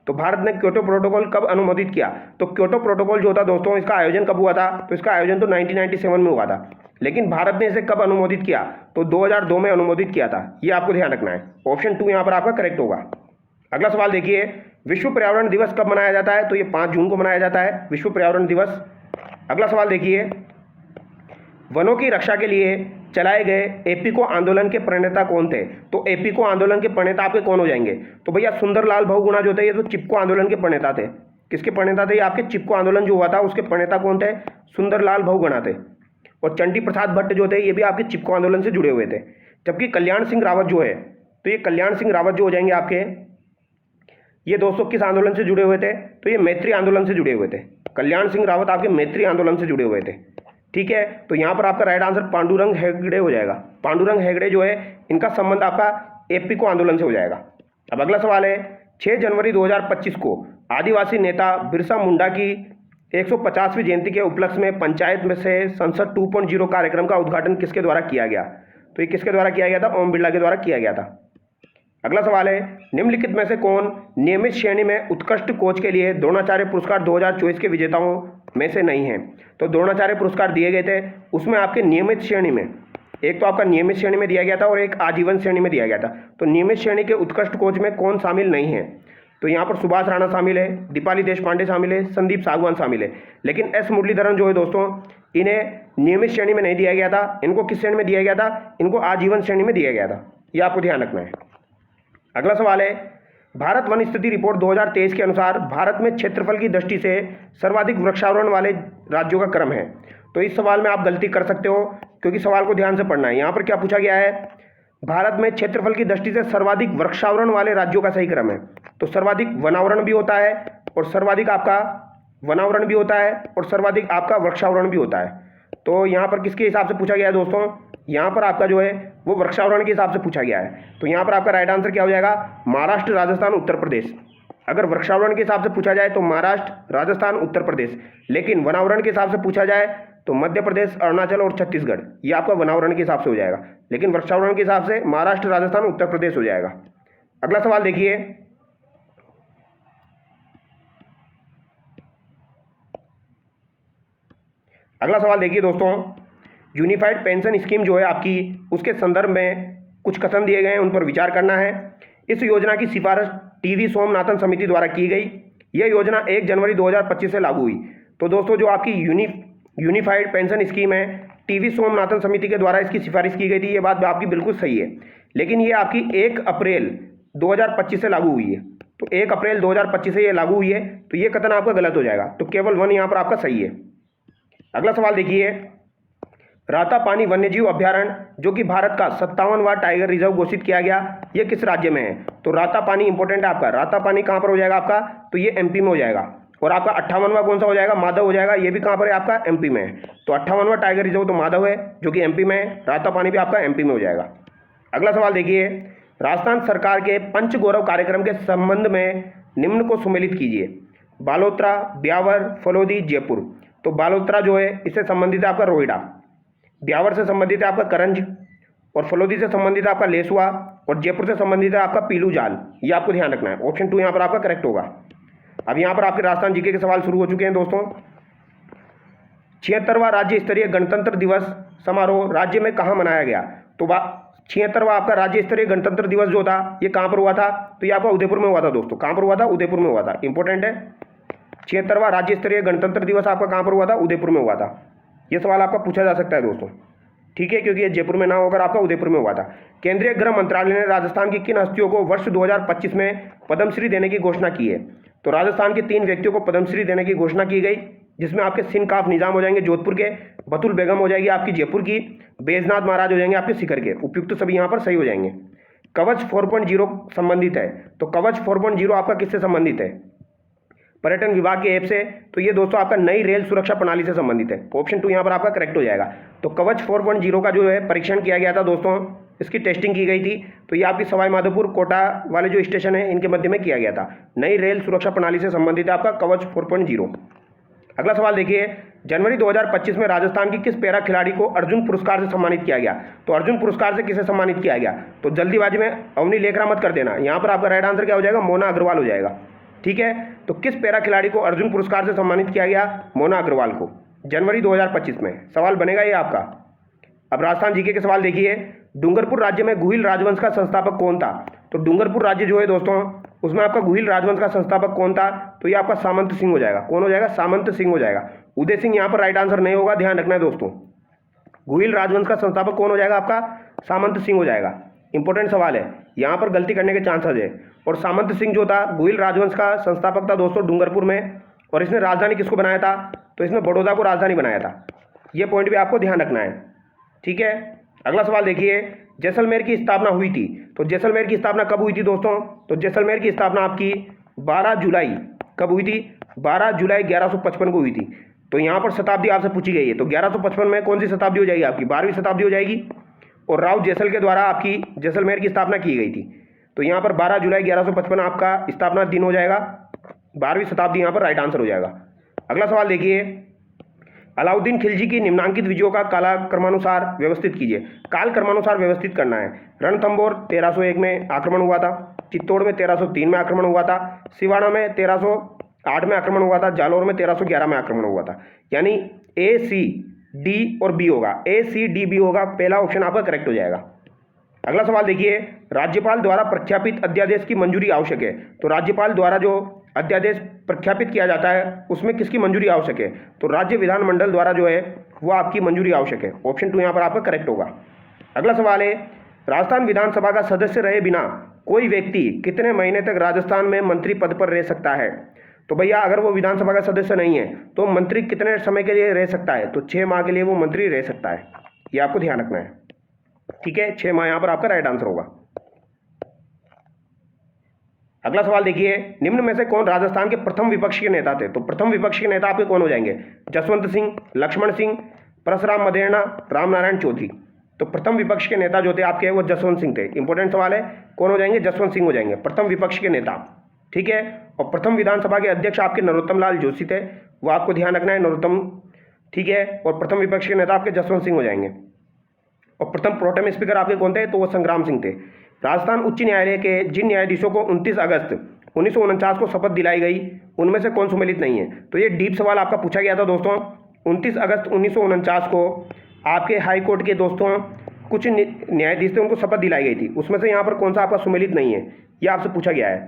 तो भारत ने क्योटो प्रोटोकॉल कब अनुमोदित किया? तो क्योटो प्रोटोकॉल जो था दोस्तों, इसका आयोजन कब हुआ था? तो इसका आयोजन तो 1997 में हुआ था, लेकिन भारत ने इसे कब अनुमोदित किया? तो 2002 में अनुमोदित किया था, ये आपको ध्यान रखना है। ऑप्शन 2 यहाँ पर आपका करेक्ट होगा। अगला सवाल देखिए, विश्व पर्यावरण दिवस कब मनाया जाता है? तो ये 5 जून को मनाया जाता है, विश्व पर्यावरण दिवस। अगला सवाल देखिए, वनों की रक्षा के लिए चलाए गए एपीको आंदोलन के प्रणेता कौन थे? तो एपीको आंदोलन के प्रणेता आपके कौन हो जाएंगे? तो भैया सुंदरलाल बहुगुणा जो थे ये तो चिपको आंदोलन के प्रणेता थे। किसके प्रणेता थे? ये आपके चिपको आंदोलन जो हुआ था उसके प्रणेता कौन थे? सुंदरलाल बहुगुणा थे। और चंडी प्रसाद भट्ट जो थे ये भी आपके चिपको आंदोलन से जुड़े हुए थे। जबकि कल्याण सिंह रावत जो है तो ये कल्याण सिंह रावत जो हो जाएंगे आपके, ये दोस्तों किस आंदोलन से जुड़े हुए थे? तो ये मैत्री आंदोलन से जुड़े हुए थे। कल्याण सिंह रावत आपके मैत्री आंदोलन से जुड़े हुए थे। ठीक है, तो यहाँ पर आपका राइट आंसर पांडुरंग हेगड़े हो जाएगा। पांडुरंग हेगड़े जो है इनका संबंध आपका एपीको आंदोलन से हो जाएगा। अब अगला सवाल है, 6 जनवरी 2025 को आदिवासी नेता बिरसा मुंडा की 150वीं जयंती के उपलक्ष्य में पंचायत में से संसद 2.0 कार्यक्रम का उद्घाटन किसके द्वारा किया गया? तो ये किसके द्वारा किया गया था? ओम बिरला के द्वारा किया गया था। अगला सवाल है, निम्नलिखित में से कौन नियमित श्रेणी में उत्कृष्ट कोच के लिए द्रोणाचार्य पुरस्कार 2024 के विजेताओं में से नहीं है? तो द्रोणाचार्य पुरस्कार दिए गए थे, उसमें आपके नियमित श्रेणी में, एक तो आपका नियमित श्रेणी में दिया गया था और एक आजीवन श्रेणी में दिया गया था। तो नियमित श्रेणी के उत्कृष्ट कोच में कौन शामिल नहीं है? तो यहाँ पर सुभाष राणा शामिल है, दीपाली देशपांडे शामिल है, संदीप सागवान शामिल है। लेकिन एस मुरलीधरन जो है दोस्तों, इन्हें नियमित श्रेणी में नहीं दिया गया था। इनको किस श्रेणी में दिया गया था? इनको आजीवन श्रेणी में दिया गया था। ये आपको ध्यान रखना है। अगला सवाल है, भारत वन स्थिति रिपोर्ट 2023 के अनुसार भारत में क्षेत्रफल की दृष्टि से सर्वाधिक वृक्षावरण वाले राज्यों का क्रम है। तो इस सवाल में आप गलती कर सकते हो, क्योंकि सवाल को ध्यान से पढ़ना है। यहाँ पर क्या पूछा गया है? भारत में क्षेत्रफल की दृष्टि से सर्वाधिक वृक्षावरण वाले राज्यों का सही क्रम है। तो सर्वाधिक वनावरण भी होता है और सर्वाधिक आपका वनावरण भी होता है और सर्वाधिक आपका वृक्षावरण भी होता है। तो यहाँ पर किसके हिसाब से पूछा गया है दोस्तों? यहाँ पर आपका जो है वो वृक्षावरण के हिसाब से पूछा गया है। तो यहाँ पर आपका राइट आंसर क्या हो जाएगा? महाराष्ट्र, राजस्थान, उत्तर प्रदेश। अगर वृक्षावरण के हिसाब से पूछा जाए तो महाराष्ट्र, राजस्थान, उत्तर प्रदेश। लेकिन वनावरण के हिसाब से पूछा जाए तो मध्य प्रदेश, अरुणाचल और छत्तीसगढ़, ये आपका वनावरण के हिसाब से हो जाएगा। लेकिन वृक्षावरण के हिसाब से महाराष्ट्र, राजस्थान, उत्तर प्रदेश हो जाएगा। अगला सवाल देखिए, अगला सवाल देखिए दोस्तों, यूनिफाइड पेंशन स्कीम जो है आपकी, उसके संदर्भ में कुछ कथन दिए गए हैं, उन पर विचार करना है। इस योजना की सिफारिश टीवी सोमनाथन समिति द्वारा की गई। यह योजना 1 जनवरी 2025 से लागू हुई। तो दोस्तों जो आपकी यूनिफाइड पेंशन स्कीम है, टीवी सोमनाथन समिति के द्वारा इसकी सिफारिश की गई थी। ये बात आपकी बिल्कुल सही है, लेकिन ये आपकी 1 अप्रैल 2025 से लागू हुई है। तो 1 अप्रैल 2025 से ये लागू हुई है, तो ये कथन आपका गलत हो जाएगा। तो केवल 1 यहाँ पर आपका सही है। अगला सवाल देखिए, रातापानी वन्यजीव अभ्यारण्य जो कि भारत का 57वां टाइगर रिजर्व घोषित किया गया, ये किस राज्य में है? तो रातापानी इंपॉर्टेंट है आपका। रातापानी कहाँ पर हो जाएगा आपका? तो ये एमपी में हो जाएगा। और आपका 58वां कौन सा हो जाएगा? माधव हो जाएगा। ये भी कहाँ पर है आपका? एमपी में है। तो 58वां टाइगर रिजर्व तो माधव है जो कि एमपी में है। रातापानी भी आपका एमपी में हो जाएगा। अगला सवाल देखिए, राजस्थान सरकार के पंच गौरव कार्यक्रम के संबंध में निम्न को सुमेलित कीजिए। बालोतरा, ब्यावर, फलोदी, जयपुर। तो बालोतरा जो है इससे संबंधित है आपका रोहिड़ा, ब्यावर से संबंधित है आपका करंज, और फलोदी से संबंधित है आपका लेसुआ, और जयपुर से संबंधित है आपका पीलू जाल। ये आपको ध्यान रखना है। ऑप्शन 2 यहाँ पर आपका करेक्ट होगा। अब यहाँ पर आपके राजस्थान जीके के सवाल शुरू हो चुके हैं दोस्तों। 76वां राज्य स्तरीय गणतंत्र दिवस समारोह राज्य में कहाँ मनाया गया? तो 76वां आपका राज्य स्तरीय गणतंत्र दिवस जो था ये कहाँ पर हुआ था? तो ये आपका उदयपुर में हुआ था दोस्तों। कहाँ पर हुआ था? उदयपुर में हुआ था। इंपॉर्टेंट है। 76वां राज्य स्तरीय गणतंत्र दिवस आपका कहाँ पर हुआ था? उदयपुर में हुआ था। ये सवाल आपका पूछा जा सकता है दोस्तों, ठीक है, क्योंकि ये जयपुर में ना होकर आपका उदयपुर में हुआ था। केंद्रीय गृह मंत्रालय ने राजस्थान की किन हस्तियों को वर्ष 2025 में पद्मश्री देने की घोषणा की है? तो राजस्थान के 3 व्यक्तियों को पद्मश्री देने की घोषणा की गई, जिसमें आपके सिनकाफ निजाम हो जाएंगे जोधपुर के, बतुल बेगम हो जाएगी आपकी जयपुर की, बैजनाथ महाराज हो जाएंगे आपके सीकर के। उपयुक्त सभी यहाँ पर सही हो जाएंगे। कवच 4.0 संबंधित है। तो कवच 4.0 आपका किससे संबंधित है? पर्यटन विभाग के ऐप से। तो ये दोस्तों आपका नई रेल सुरक्षा प्रणाली से संबंधित है। ऑप्शन 2 यहाँ पर आपका करेक्ट हो जाएगा। तो कवच 4.0 का जो है परीक्षण किया गया था दोस्तों, इसकी टेस्टिंग की गई थी। तो ये आपकी सवाई माधोपुर, कोटा वाले जो स्टेशन है इनके मध्य में किया गया था। नई रेल सुरक्षा प्रणाली से संबंधित है आपका कवच 4.0। अगला सवाल देखिए, जनवरी 2025 में राजस्थान की किस पैरा खिलाड़ी को अर्जुन पुरस्कार से सम्मानित किया गया? तो अर्जुन पुरस्कार से किसे सम्मानित किया गया? तो जल्दीबाजी में अवनी लेखरा मत कर देना। यहाँ पर आपका राइट आंसर क्या हो जाएगा? मोना अग्रवाल हो जाएगा। ठीक है, तो किस पैरा खिलाड़ी को अर्जुन पुरस्कार से सम्मानित किया गया? मोना अग्रवाल को, जनवरी 2025 में। सवाल बनेगा ये आपका। अब राजस्थान जीके के सवाल देखिए, डूंगरपुर राज्य में गुहिल राजवंश का संस्थापक कौन था? तो डूंगरपुर राज्य जो है दोस्तों, उसमें आपका गुहिल राजवंश का संस्थापक कौन था? तो ये आपका सामंत सिंह हो जाएगा। कौन हो जाएगा? सामंत सिंह हो जाएगा। उदय सिंह यहाँ पर राइट आंसर नहीं होगा, ध्यान रखना है दोस्तों। गुहिल राजवंश का संस्थापक कौन हो जाएगा आपका? सामंत सिंह हो जाएगा। इंपॉर्टेंट सवाल है, यहाँ पर गलती करने के चांसेस है। और सामंत सिंह जो था गुहिल राजवंश का संस्थापक था दोस्तों डूंगरपुर में। और इसने राजधानी किसको बनाया था? तो इसने बड़ौदा को राजधानी बनाया था। ये पॉइंट भी आपको ध्यान रखना है। ठीक है, अगला सवाल देखिए, जैसलमेर की स्थापना हुई थी। तो जैसलमेर की स्थापना कब हुई थी दोस्तों? तो जैसलमेर की स्थापना आपकी 12 जुलाई कब हुई थी? 12 जुलाई 1155 को हुई थी। तो यहाँ पर शताब्दी आपसे पूछी गई है, तो 1155 में कौन सी शताब्दी हो जाएगी आपकी? 12वीं शताब्दी हो जाएगी। और राव जैसल के द्वारा आपकी जैसलमेर की स्थापना की गई थी। तो यहाँ पर 12 जुलाई 1155 आपका स्थापना दिन हो जाएगा। 12वीं शताब्दी यहाँ पर राइट आंसर हो जाएगा। अगला सवाल देखिए, अलाउद्दीन खिलजी की निम्नांकित विजयों का कालक्रमानुसार व्यवस्थित कीजिए। काल क्रमानुसार व्यवस्थित करना है। रणथंबोर 1301 में आक्रमण हुआ था, चित्तौड़ में 1303 में आक्रमण हुआ था, सिवाना में 1308 में आक्रमण हुआ था, जालौर में 1311 में आक्रमण हुआ था। यानी ए, सी, डी और बी होगा। ए, सी, डी, बी होगा। पहला ऑप्शन आपका करेक्ट हो जाएगा। अगला सवाल देखिए, राज्यपाल द्वारा प्रख्यापित अध्यादेश की मंजूरी आवश्यक है। तो राज्यपाल द्वारा जो अध्यादेश प्रख्यापित किया जाता है उसमें किसकी मंजूरी आवश्यक है? तो राज्य विधानमंडल द्वारा जो है वो आपकी मंजूरी आवश्यक है। ऑप्शन 2 यहाँ पर आपका करेक्ट होगा। अगला सवाल है, राजस्थान विधानसभा का सदस्य रहे बिना कोई व्यक्ति कितने महीने तक राजस्थान में मंत्री पद पर रह सकता है? तो भैया अगर वो विधानसभा का सदस्य नहीं है तो मंत्री कितने समय के लिए रह सकता है? तो 6 माह के लिए वो मंत्री रह सकता है। ये आपको ध्यान रखना है, ठीक है। 6 माह यहाँ पर आपका राइट आंसर होगा। अगला सवाल देखिए, निम्न में से कौन राजस्थान के प्रथम विपक्ष के नेता थे? तो प्रथम विपक्ष के नेता आपके कौन हो जाएंगे? जसवंत सिंह, लक्ष्मण सिंह, परशुराम मदेरणा, रामनारायण चौधरी। तो प्रथम विपक्ष के नेता जो थे आपके वो जसवंत सिंह थे। इंपॉर्टेंट सवाल है, कौन हो जाएंगे? जसवंत सिंह हो जाएंगे प्रथम विपक्ष के नेता, ठीक है। और प्रथम विधानसभा के अध्यक्ष आपके नरोत्तम लाल जोशी थे, वो आपको ध्यान रखना है, नरोत्तम, ठीक है। और प्रथम विपक्ष के नेता आपके जसवंत सिंह हो जाएंगे। और प्रथम प्रोटेम स्पीकर आपके कौन थे? तो वो संग्राम सिंह थे। राजस्थान उच्च न्यायालय के जिन न्यायाधीशों को 29 अगस्त 1949 को शपथ दिलाई गई उनमें से कौन सम्मिलित नहीं है? तो ये डीप सवाल आपका पूछा गया था दोस्तों। 29 अगस्त 1949 को आपके हाई कोर्ट के दोस्तों कुछ न्यायाधीश थे, उनको शपथ दिलाई गई थी, उसमें से यहाँ पर कौन सा आपका सम्मिलित नहीं है, ये आपसे पूछा गया है।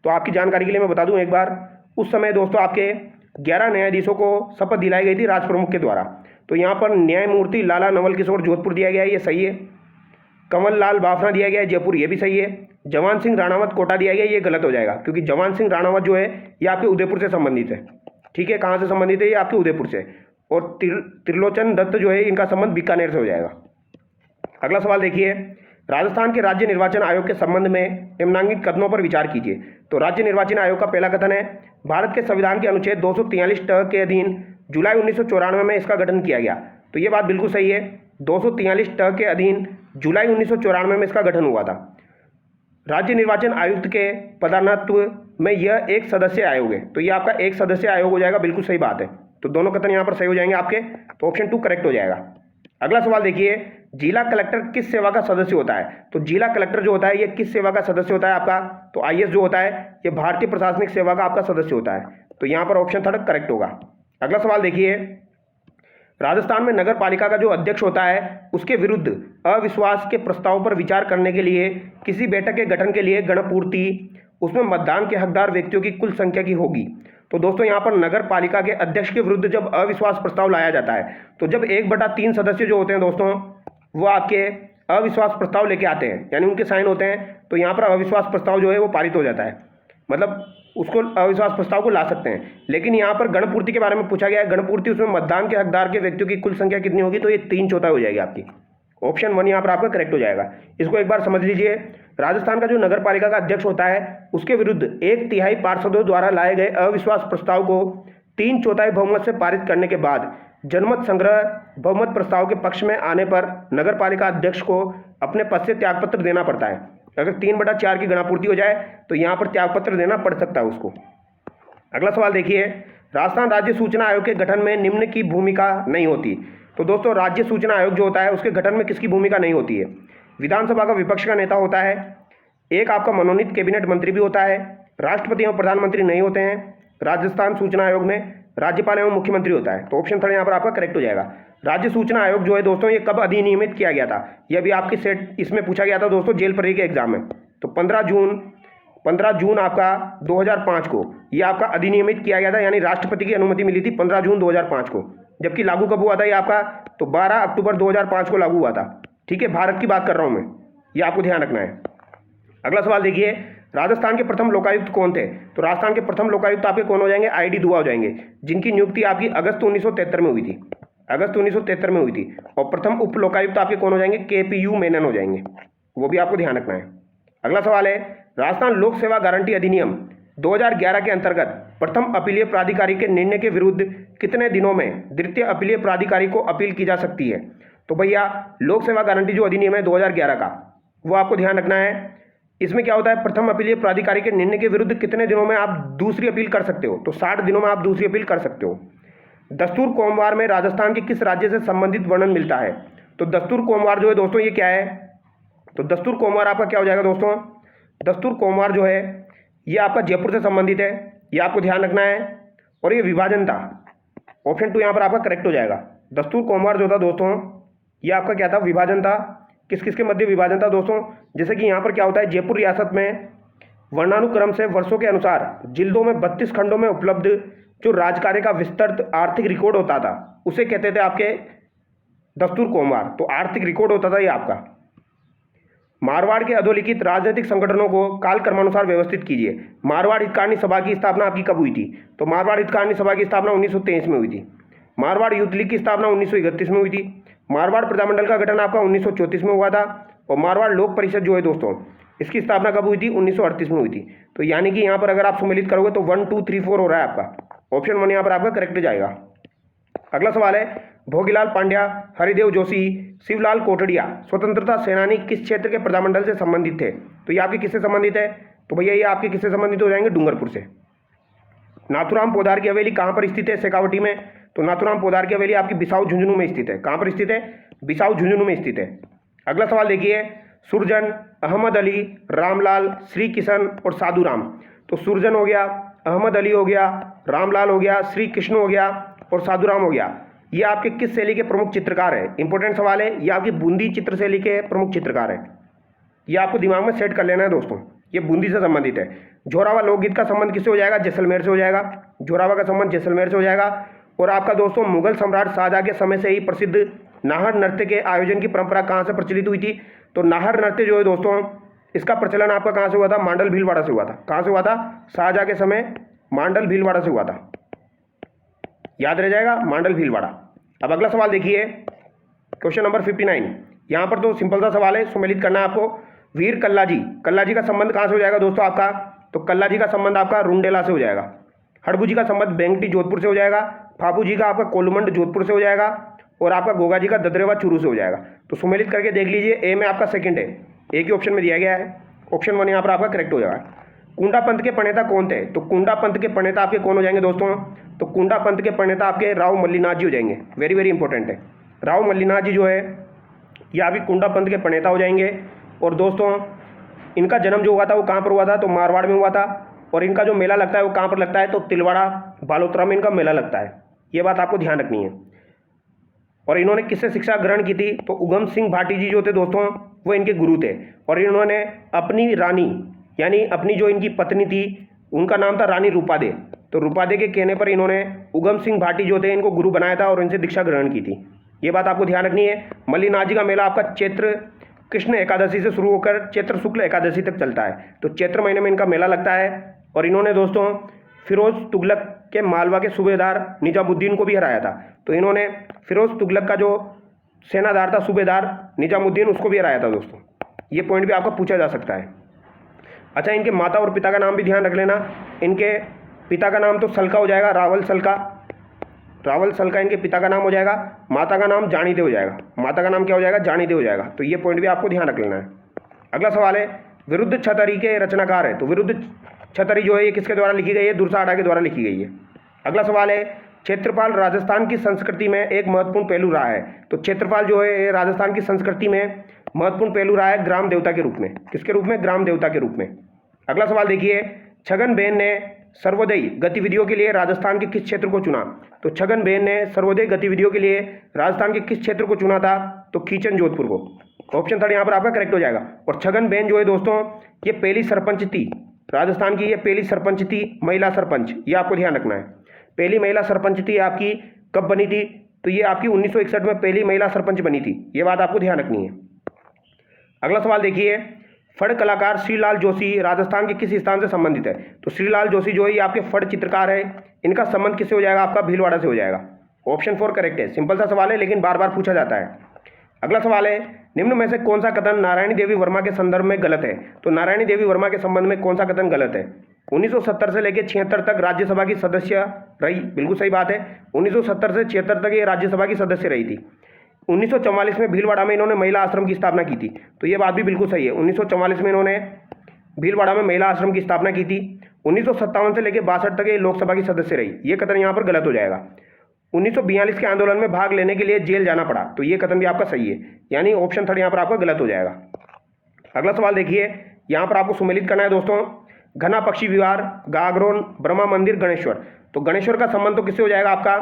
तो आपकी जानकारी के लिए मैं बता दूं एक बार, उस समय दोस्तों आपके 11 न्यायाधीशों को शपथ दिलाई गई थी राज प्रमुख के द्वारा। तो यहाँ पर न्यायमूर्ति लाला नवल किशोर जोधपुर दिया गया है, ये सही है। कंवर लाल बाफना दिया गया है जयपुर, ये भी सही है। जवान सिंह राणावत कोटा दिया गया है, ये गलत हो जाएगा, क्योंकि जवान सिंह राणावत जो है ये आपके उदयपुर से संबंधित है, ठीक है। कहाँ से संबंधित है? ये आपके उदयपुर से। और त्रिलोचन दत्त जो है इनका संबंध बीकानेर से हो जाएगा। अगला सवाल देखिए, राजस्थान के राज्य निर्वाचन आयोग के संबंध में निम्नांकित कथनों पर विचार कीजिए। तो राज्य निर्वाचन आयोग का पहला कथन है, भारत के संविधान के अनुच्छेद 243 के अधीन जुलाई 1994 में इसका गठन किया गया। तो ये बात बिल्कुल सही है, 243 के अधीन जुलाई 1994 में इसका गठन हुआ था। राज्य निर्वाचन आयुक्त के पदान्नत्व में यह एक सदस्य आयोग है। तो ये आपका एक सदस्य आयोग हो जाएगा, बिल्कुल सही बात है। तो दोनों कथन यहाँ पर सही हो जाएंगे आपके, तो ऑप्शन 2 करेक्ट हो जाएगा। अगला सवाल देखिए, जिला कलेक्टर किस सेवा का सदस्य होता है? तो जिला कलेक्टर जो होता है ये किस सेवा का सदस्य होता है आपका? तो आईएएस जो होता है ये भारतीय प्रशासनिक सेवा का आपका सदस्य होता है। तो यहाँ पर ऑप्शन 3 करेक्ट होगा। अगला सवाल देखिए, राजस्थान में नगर पालिका का जो अध्यक्ष होता है उसके विरुद्ध अविश्वास के प्रस्ताव पर विचार करने के लिए किसी बैठक के गठन के लिए गणपूर्ति, उसमें मतदान के हकदार व्यक्तियों की कुल संख्या की होगी। तो दोस्तों यहाँ पर नगर पालिका के अध्यक्ष के विरुद्ध जब अविश्वास प्रस्ताव लाया जाता है तो जब 1/3 सदस्य जो होते हैं दोस्तों वो आपके अविश्वास प्रस्ताव लेके आते हैं, यानी उनके साइन होते हैं, तो यहाँ पर अविश्वास प्रस्ताव जो है वो पारित हो जाता है, मतलब उसको अविश्वास प्रस्ताव को ला सकते हैं। लेकिन यहाँ पर गणपूर्ति के बारे में पूछा गया है, गणपूर्ति उसमें मतदान के हकदार के व्यक्तियों की कुल संख्या कितनी होगी? तो ये 3/4 हो जाएगी आपकी। ऑप्शन 1 यहाँ पर आपका करेक्ट हो जाएगा। इसको एक बार समझ लीजिए, राजस्थान का जो नगर पालिका का अध्यक्ष होता है उसके विरुद्ध 1/3 पार्षदों द्वारा लाए गए अविश्वास प्रस्ताव को 3/4 बहुमत से पारित करने के बाद जनमत संग्रह बहुमत प्रस्ताव के पक्ष में आने पर नगर पालिका अध्यक्ष को अपने पद से त्यागपत्र देना पड़ता है। अगर 3/4 की गणापूर्ति हो जाए तो यहाँ पर त्यागपत्र देना पड़ सकता है उसको। अगला सवाल देखिए, राजस्थान राज्य सूचना आयोग के गठन में निम्न की भूमिका नहीं होती। तो दोस्तों राज्य सूचना आयोग जो होता है उसके गठन में किसकी भूमिका नहीं होती है? विधानसभा का विपक्ष का नेता होता है, एक आपका मनोनीत कैबिनेट मंत्री भी होता है, राष्ट्रपति एवं प्रधानमंत्री नहीं होते हैं, राजस्थान सूचना आयोग में राज्यपाल एवं मुख्यमंत्री होता है। तो ऑप्शन 3 यहाँ पर आपका करेक्ट हो जाएगा। राज्य सूचना आयोग जो है दोस्तों ये कब अधिनियमित किया गया था? यह भी आपकी सेट इसमें पूछा गया था दोस्तों जेल परी के एग्जाम में। तो 15 जून आपका 2005 को ये आपका अधिनियमित किया गया था, यानी राष्ट्रपति की अनुमति मिली थी 15 जून 2005 को। जबकि लागू कब हुआ था ये आपका? तो 12 अक्टूबर 2005 को लागू हुआ था, ठीक है। भारत की बात कर रहा हूँ मैं, ये आपको ध्यान रखना है। अगला सवाल देखिए, राजस्थान के प्रथम लोकायुक्त कौन थे? तो राजस्थान के प्रथम लोकायुक्त आपके कौन हो जाएंगे? ID दुआ हो जाएंगे, जिनकी नियुक्ति आपकी अगस्त 1973 में हुई थी, अगस्त 1973 में हुई थी। और प्रथम उप लोकायुक्त आपके कौन हो जाएंगे? KPU मेनन हो जाएंगे, वो भी आपको ध्यान रखना है। अगला सवाल है, राजस्थान लोक सेवा गारंटी अधिनियम 2011 के अंतर्गत प्रथम अपीलीय प्राधिकारी के निर्णय के विरुद्ध कितने दिनों में द्वितीय अपीलीय प्राधिकारी को अपील की जा सकती है? तो भैया लोक सेवा गारंटी जो अधिनियम है 2011 का, वो आपको ध्यान रखना है। इसमें क्या होता है, प्रथम अपीलीय प्राधिकारी के निर्णय के विरुद्ध कितने दिनों में आप दूसरी अपील कर सकते हो? तो 60 दिनों में आप दूसरी अपील कर सकते हो। दस्तूर कोमवार में राजस्थान के किस राज्य से संबंधित वर्णन मिलता है? तो दस्तूर कोमवार जो है दोस्तों ये क्या है? तो दस्तूर कोमवार आपका क्या हो जाएगा दोस्तों? दस्तूर कोमवार जो है ये आपका जयपुर से संबंधित है, ये आपको ध्यान रखना है। और ये विभाजन था, ऑप्शन 2 यहाँ पर आपका करेक्ट हो जाएगा। दस्तूर कोमवार जो था दोस्तों ये आपका क्या था? विभाजन था। किस किस के मध्य विभाजन था दोस्तों? जैसे कि यहाँ पर क्या होता है, जयपुर रियासत में वर्णानुक्रम से वर्षों के अनुसार जिल्दों में 32 खंडों में उपलब्ध जो राजकार्य का विस्तृत आर्थिक रिकॉर्ड होता था उसे कहते थे आपके दस्तूर कोमवार। तो आर्थिक रिकॉर्ड होता था ये आपका। मारवाड़ के अधोलिखित राजनीतिक संगठनों को काल क्रमानुसार व्यवस्थित कीजिए। मारवाड़ हितकारिणी सभा की स्थापना आपकी कब हुई थी? तो मारवाड़ हितकारिणी सभा की स्थापना 1923 में हुई थी। मारवाड़ युद्ध लीग की स्थापना 1931 में हुई थी। मारवाड़ प्रजामंडल का गठन आपका 1934 में हुआ था। और मारवाड़ लोक परिषद जो है दोस्तों इसकी स्थापना कब हुई थी? 1938 में हुई थी। तो यानी कि यहाँ पर अगर आप सम्मिलित करोगे तो 1 2 3 4 हो रहा है आपका। ऑप्शन 1 यहाँ पर आपका करेक्ट जाएगा। अगला सवाल है, भोगीलाल पांड्या, हरिदेव जोशी, शिवलाल कोटड़िया स्वतंत्रता सेनानी किस क्षेत्र के प्रजामंडल से संबंधित थे? तो ये आपके किससे संबंधित है? तो भैया ये आपके किससे संबंधित हो जाएंगे? डूंगरपुर से। नाथुराम पोदार की हवेली कहाँ पर स्थित है? शेखावटी में। तो नाथुराम पोदार की हवेली आपकी बिसाऊ झुंझुनू में स्थित है। कहाँ पर स्थित है? बिसाऊ झुंझुनू में स्थित है। अगला सवाल देखिए, सुरजन, अहमद अली, रामलाल, श्री किशन और साधु राम। तो सुरजन हो गया, अहमद अली हो गया, रामलाल हो गया, श्री कृष्ण हो गया और साधु राम हो गया। ये आपके किस शैली के प्रमुख चित्रकार हैं? इंपॉर्टेंट सवाल है। ये आपकी बूंदी चित्र शैली के प्रमुख चित्रकार हैं। ये आपको दिमाग में सेट कर लेना है दोस्तों, ये बूंदी से संबंधित है। जोरावा लोकगीत का संबंध किससे हो जाएगा? जैसलमेर से हो जाएगा। जोरावा का संबंध जैसलमेर से हो जाएगा। और आपका दोस्तों मुगल सम्राट शाहजहां के समय से ही प्रसिद्ध नाहर नृत्य के आयोजन की परंपरा कहाँ से प्रचलित हुई थी? तो नाहर नृत्य जो है दोस्तों इसका प्रचलन आपका कहाँ से हुआ था? मांडल भीलवाड़ा से हुआ था। कहाँ से हुआ था? शाहजहां के समय मांडल भीलवाड़ा से हुआ था। याद रह जाएगा, मांडल भीलवाड़ा। अब अगला सवाल देखिए, क्वेश्चन नंबर 59। यहाँ पर तो सिंपल सा सवाल है, सम्मिलित करना है आपको। वीर कल्लाजी, कल्लाजी का संबंध कहाँ से हो जाएगा दोस्तों आपका? तो कल्लाजी का संबंध आपका रुंडेला से हो जाएगा। हड़बू जी का संबंध बेंगटी जोधपुर से हो जाएगा। फाफू जी का आपका कोलमंड जोधपुर से हो जाएगा। और आपका गोगा जी का ददरेवा चूरू से हो जाएगा। तो सम्मिलित करके देख लीजिए, ए में आपका सेकंड है, एक ही ऑप्शन में दिया गया है। ऑप्शन 1 यहाँ पर आपका करेक्ट हो जाएगा। कुंडा पंथ के प्रणेता कौन थे? तो कुंडा पंथ के प्रणेता आपके कौन हो जाएंगे दोस्तों? तो कुंडा पंथ के प्रणेता आपके राव मल्लीनाथ जी हो जाएंगे। वेरी वेरी इंपॉर्टेंट है। राव मल्लीनाथ जी जो है ये अभी कुंडा पंथ के प्रणेता हो जाएंगे। और दोस्तों इनका जन्म जो हुआ था वो कहाँ पर हुआ था? तो मारवाड़ में हुआ था। और इनका जो मेला लगता है वो कहाँ पर लगता है? तो तिलवाड़ा बालोतरा में इनका मेला लगता है। ये बात आपको ध्यान रखनी है। और इन्होंने किससे शिक्षा ग्रहण की थी? तो उगम सिंह भाटी जी जो थे दोस्तों वो इनके गुरु थे। और इन्होंने अपनी रानी यानी अपनी जो इनकी पत्नी थी उनका नाम था रानी रूपादे। तो रूपादे के कहने पर इन्होंने उगम सिंह भाटी जो थे इनको गुरु बनाया था और इनसे दीक्षा ग्रहण की थी। ये बात आपको ध्यान रखनी है। मल्लीनाथ जी का मेला आपका चैत्र कृष्ण एकादशी से शुरू होकर चैत्र शुक्ल एकादशी तक चलता है। तो चैत्र महीने में इनका मेला लगता है। और इन्होंने दोस्तों फिरोज तुगलक के मालवा के सूबेदार निजामुद्दीन को भी हराया था। तो इन्होंने फिरोज तुगलक का जो सेनादार था सूबेदार निजामुद्दीन उसको भी हराया था दोस्तों। ये पॉइंट भी आपका पूछा जा सकता है। अच्छा, इनके माता और पिता का नाम भी ध्यान रख लेना। इनके पिता का नाम तो सलका हो जाएगा, रावल सलका। रावल सलका इनके पिता का नाम हो जाएगा। माता का नाम जानीदे हो जाएगा। माता का नाम क्या हो जाएगा? जानीदे हो जाएगा। तो ये पॉइंट भी आपको ध्यान रख लेना है। अगला सवाल है, विरुद्ध छतरी के रचनाकार है। तो विरुद्ध छतरी जो है ये किसके द्वारा लिखी गई है? दुर्साहड़ा के द्वारा लिखी गई है। अगला सवाल है, क्षेत्रपाल राजस्थान की संस्कृति में एक महत्वपूर्ण पहलू रहा है। तो क्षेत्रपाल जो है राजस्थान की संस्कृति में महत्वपूर्ण पहलू रहा है ग्राम देवता के रूप में। किसके रूप में? ग्राम देवता के रूप में। अगला सवाल देखिए, छगनबेन ने सर्वोदय गतिविधियों के लिए राजस्थान के किस क्षेत्र को चुना? तो छगनबेन ने सर्वोदय गतिविधियों के लिए राजस्थान के किस क्षेत्र को चुना था? तो खीचन जोधपुर को। ऑप्शन 3 यहाँ पर आपका करेक्ट हो जाएगा। और छगनबेन जो है दोस्तों ये पहली सरपंच थी राजस्थान की। ये पहली सरपंच थी, महिला सरपंच। ये आपको ध्यान रखना है। पहली महिला सरपंच थी आपकी, कब बनी थी? तो ये आपकी 1961 में पहली महिला सरपंच बनी थी। ये बात आपको ध्यान रखनी है। अगला सवाल देखिए, फड़ कलाकार श्रीलाल जोशी राजस्थान के किस स्थान से संबंधित है? तो श्रीलाल जोशी जो है ये आपके फड़ चित्रकार है। इनका संबंध किससे हो जाएगा? आपका भीलवाड़ा से हो जाएगा। ऑप्शन 4 करेक्ट है। सिंपल सा सवाल है लेकिन बार बार पूछा जाता है। अगला सवाल है, निम्न में से कौन सा कथन नारायणी देवी वर्मा के संदर्भ में गलत है? तो नारायणी देवी वर्मा के संबंध में कौन सा कथन गलत है? 1970 से लेकर 76 तक राज्यसभा की सदस्य रही, बिल्कुल सही बात है। 1970 से 76 तक ये राज्यसभा की सदस्य रही थी। 1944 में भीलवाड़ा में इन्होंने महिला आश्रम की स्थापना की थी, तो ये बात भी बिल्कुल सही है। 1944 में इन्होंने भीलवाड़ा में महिला आश्रम की स्थापना की थी। 1957 से लेकर 62 तक ये लोकसभा की सदस्य रही, ये कथन यहाँ पर गलत हो जाएगा। 1942 के आंदोलन में भाग लेने के लिए जेल जाना पड़ा, तो ये कथन भी आपका सही है, यानी ऑप्शन 3 यहाँ पर आपका गलत हो जाएगा। अगला सवाल देखिए, यहाँ पर आपको सुमेलित करना है दोस्तों, घना पक्षी विहार, गागरोन, ब्रह्मा मंदिर, गणेश्वर। तो गणेश्वर का संबंध तो किससे हो जाएगा आपका?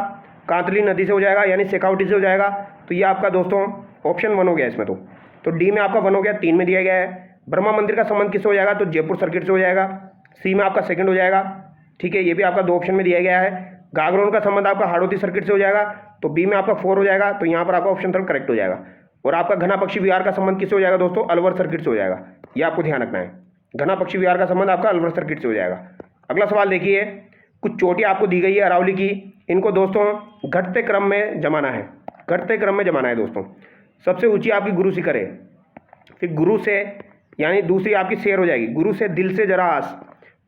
कांतली नदी से हो जाएगा, यानी शेखावटी से हो जाएगा। तो ये आपका दोस्तों ऑप्शन 1 हो गया इसमें। तो डी में आपका 1 हो गया, 3 में दिया गया है। ब्रह्मा मंदिर का संबंध किससे हो जाएगा? तो जयपुर सर्किट से हो जाएगा, सी में आपका सेकंड हो जाएगा। ठीक है, ये भी आपका 2 ऑप्शन में दिया गया है। गागरोन का संबंध आपका हाड़ौती सर्किट से हो जाएगा, तो बी में आपका 4 हो जाएगा, तो यहाँ पर आपका ऑप्शन 3 करेक्ट हो जाएगा। और आपका घना पक्षी विहार का संबंध किससे हो जाएगा दोस्तों? अलवर सर्किट से हो जाएगा, ये आपको ध्यान रखना है। घना पक्षी विहार का संबंध आपका अलवर सर्किट से हो जाएगा। अगला सवाल देखिए, कुछ चोटियाँ आपको दी गई है अरावली की, इनको दोस्तों घटते क्रम में जमाना है, घटते क्रम में जमाना है दोस्तों। सबसे ऊंची आपकी गुरु शिखर है, फिर गुरु से यानी दूसरी आपकी शेर हो जाएगी, गुरु से दिल से जरा आस,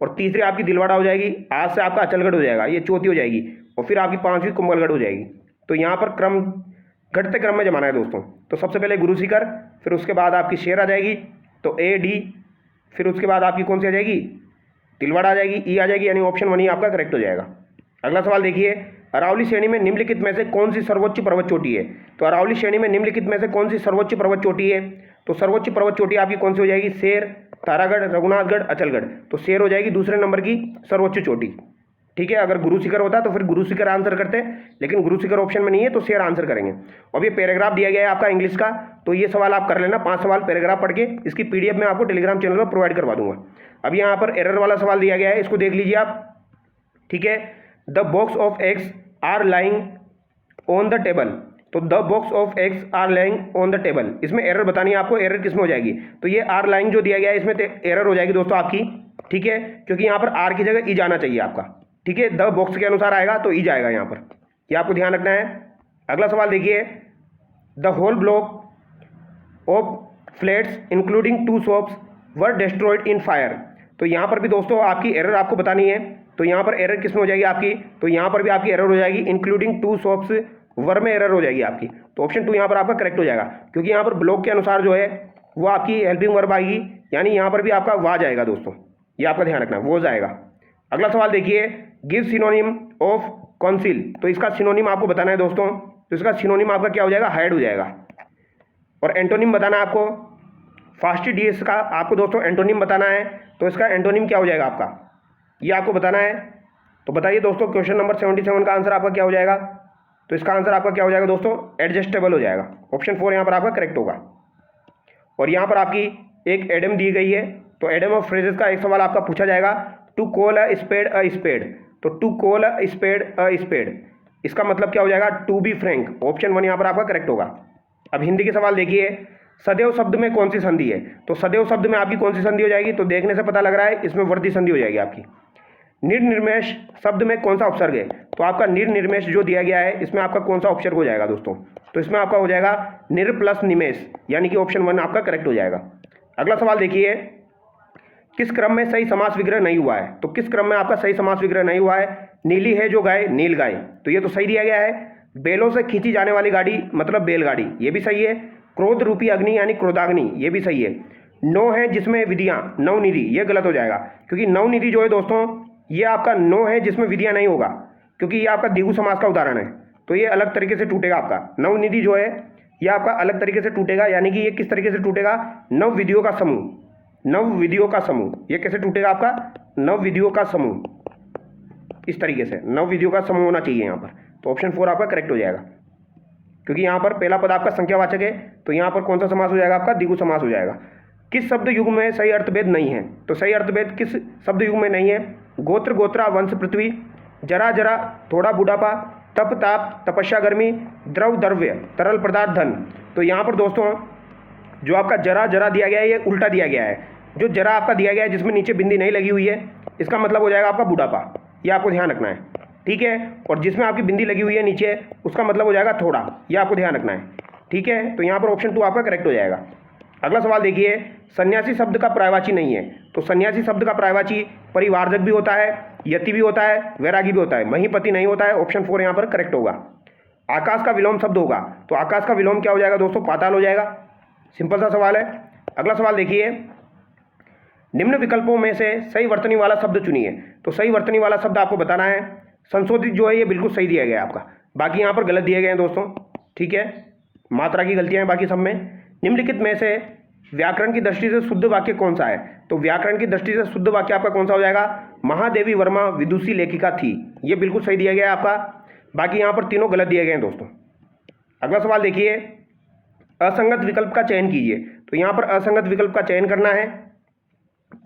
और तीसरी आपकी दिलवाड़ा हो जाएगी, आज से आपका अचलगढ़ हो जाएगा, ये चौथी हो जाएगी, और फिर आपकी 5वीं कुंभलगढ़ हो जाएगी। तो यहाँ पर क्रम घटते क्रम में जमाना है दोस्तों। तो सबसे पहले गुरु शिखर, फिर उसके बाद आपकी शेर आ जाएगी, तो ए डी, फिर उसके बाद आपकी कौन सी आ जाएगी? दिलवाड़ा आ जाएगी, ई आ जाएगी, यानी ऑप्शन 1 ही आपका करेक्ट हो जाएगा। अगला सवाल देखिए, अरावली श्रेणी में निम्नलिखित में से कौन सी सर्वोच्च पर्वत चोटी है? तो अरावली श्रेणी में निम्नलिखित में से कौन सी सर्वोच्च पर्वत चोटी है? तो सर्वोच्च पर्वत चोटी आपकी कौन सी हो जाएगी? शेर, तारागढ़, रघुनाथगढ़, अचलगढ़। तो शेर हो जाएगी दूसरे नंबर की सर्वोच्च चोटी। ठीक है, अगर गुरु शिखर होता तो फिर गुरु शिखर आंसर करते, लेकिन गुरु शिखर ऑप्शन में नहीं है, तो शेर आंसर करेंगे। अब ये पैराग्राफ दिया गया है आपका इंग्लिश का, तो ये सवाल आप कर लेना, 5 सवाल पैराग्राफ पढ़ के, इसकी पीडीएफ में आपको टेलीग्राम चैनल पर प्रोवाइड करवा दूंगा। अब यहाँ पर एरर वाला सवाल दिया गया है, इसको देख लीजिए आप। ठीक है, the box of eggs are lying on the table. तो the box of eggs are lying on the table, इसमें एरर बतानी है आपको, एरर किसमें हो जाएगी? तो ये आर लाइंग जो दिया गया है इसमें एरर हो जाएगी दोस्तों आपकी। ठीक है, क्योंकि यहाँ पर आर की जगह ई जाना चाहिए आपका। ठीक है, द बॉक्स के अनुसार आएगा तो ई जाएगा यहाँ पर, ये आपको ध्यान रखना है। अगला सवाल देखिए, the whole block of flats including 2 shops were destroyed in fire. तो यहाँ पर भी दोस्तों आपकी एरर आपको बतानी है, तो यहाँ पर एरर किसमें हो जाएगी आपकी? तो यहाँ पर भी आपकी एरर हो जाएगी, इंक्लूडिंग 2 शॉप्स वर में एरर हो जाएगी आपकी। तो ऑप्शन 2 यहाँ पर आपका करेक्ट हो जाएगा, क्योंकि यहाँ पर ब्लॉक के अनुसार जो है वो आपकी हेल्पिंग वर्ब आएगी, यानी यहाँ पर भी आपका वा जाएगा दोस्तों, ये आपका ध्यान रखना, वो जाएगा। अगला सवाल देखिए, गिव सिनोनिम ऑफ काउंसिल। तो इसका सिनोनिम आपको बताना है दोस्तों, तो इसका सिनोनिम आपका क्या हो जाएगा? हाइड हो जाएगा। और एंटोनिम बताना है आपको, फास्टिडियस का आपको दोस्तों एंटोनिम बताना है, तो इसका एंटोनिम क्या हो जाएगा आपका, ये आपको बताना है। तो बताइए दोस्तों, क्वेश्चन नंबर 77 का आंसर आपका क्या हो जाएगा? तो इसका आंसर आपका क्या हो जाएगा दोस्तों? एडजस्टेबल हो जाएगा। ऑप्शन 4 यहाँ पर आपका करेक्ट होगा। और यहाँ पर आपकी एक एडम दी गई है, तो एडम ऑफ फ्रेजेस का एक सवाल आपका पूछा जाएगा, to call a spade a spade. तो टू कॉल अ स्पेड, इसका मतलब क्या हो जाएगा? To be frank. ऑप्शन 1 यहाँ पर आपका करेक्ट होगा। अब हिंदी के सवाल देखिए, सदैव शब्द में कौन सी संधि है? तो सदैव शब्द में आपकी कौन सी संधि हो जाएगी? तो देखने से पता लग रहा है इसमें वर्धी संधि हो जाएगी आपकी। निर्निमेष शब्द में कौन सा उपसर्ग है? तो आपका निर्निमेष जो दिया गया है इसमें आपका कौन सा उपसर्ग हो जाएगा दोस्तों? तो इसमें आपका हो जाएगा निर प्लस निमेष, यानी कि ऑप्शन 1 आपका करेक्ट हो जाएगा। अगला सवाल देखिए, किस क्रम में सही समास विग्रह नहीं हुआ है? तो किस क्रम में आपका सही समास विग्रह नहीं हुआ है? नीली है जो गाय, नील गाय, तो ये तो सही दिया गया है। बैलों से खींची जाने वाली गाड़ी मतलब बैलगाड़ी, ये भी सही है। क्रोध रूपी अग्नि यानी क्रोधाग्नि, ये भी सही है। नौ है जिसमें विधियाँ, नवनिधि, ये गलत हो जाएगा, क्योंकि नवनिधि जो है दोस्तों ये आपका नो है जिसमें विधियाँ नहीं होगा, क्योंकि ये आपका द्विगु समास का उदाहरण है, तो ये अलग तरीके से टूटेगा आपका। नवनिधि जो है ये आपका अलग तरीके से टूटेगा, यानी कि ये किस तरीके से टूटेगा? नव विधियों का समूह, नव विधियों का समूह, ये कैसे टूटेगा आपका? नव विधियों का समूह, इस तरीके से नव विधियों का समूह होना चाहिए यहाँ पर। तो ऑप्शन 4 आपका करेक्ट हो जाएगा, क्योंकि यहाँ पर पहला पद आपका संख्यावाचक है, तो यहाँ पर कौन सा समास हो जाएगा आपका? द्विगु समास हो जाएगा। किस शब्द युग में सही अर्थभेद नहीं है? तो सही अर्थभेद किस शब्द युग में नहीं है? गोत्र गोत्रा, वंश पृथ्वी, जरा जरा थोड़ा बुढ़ापा, तप ताप तपस्या गर्मी, द्रव द्रव्य तरल पदार्थ धन। तो यहाँ पर दोस्तों जो आपका जरा जरा दिया गया है ये उल्टा दिया गया है। जो जरा आपका दिया गया है जिसमें नीचे बिंदी नहीं लगी हुई है, इसका मतलब हो जाएगा आपका बुढ़ापा, ये आपको ध्यान रखना है। ठीक है, और जिसमें आपकी बिंदी लगी हुई है नीचे उसका मतलब हो जाएगा थोड़ा, ये आपको ध्यान रखना है। ठीक है, तो यहाँ पर ऑप्शन 2 आपका करेक्ट हो जाएगा। अगला सवाल देखिए, सन्यासी शब्द का पर्यायवाची नहीं है, तो सन्यासी शब्द का पर्यायवाची परिवारजक भी होता है, यति भी होता है, वैरागी भी होता है, महीपति नहीं होता है। ऑप्शन 4 यहाँ पर करेक्ट होगा। आकाश का विलोम शब्द होगा, तो आकाश का विलोम क्या हो जाएगा दोस्तों, पाताल हो जाएगा। सिंपल सा सवाल है। अगला सवाल देखिए, निम्न विकल्पों में से सही वर्तनी वाला शब्द चुनिए, तो सही वर्तनी वाला शब्द आपको बताना है। संशोधित जो है ये बिल्कुल सही दिया गया है आपका, बाकी यहाँ पर गलत दिए गए हैं दोस्तों। ठीक है, मात्रा की गलतियाँ हैं बाकी सब में। निम्नलिखित में से व्याकरण की दृष्टि से शुद्ध वाक्य कौन सा है, तो व्याकरण की दृष्टि से शुद्ध वाक्य आपका कौन सा हो जाएगा, महादेवी वर्मा विदुषी लेखिका थी, ये बिल्कुल सही दिया गया है आपका। बाकी यहाँ पर तीनों गलत दिए गए हैं दोस्तों। अगला सवाल देखिए, असंगत विकल्प का चयन कीजिए, तो यहाँ पर असंगत विकल्प का चयन करना है।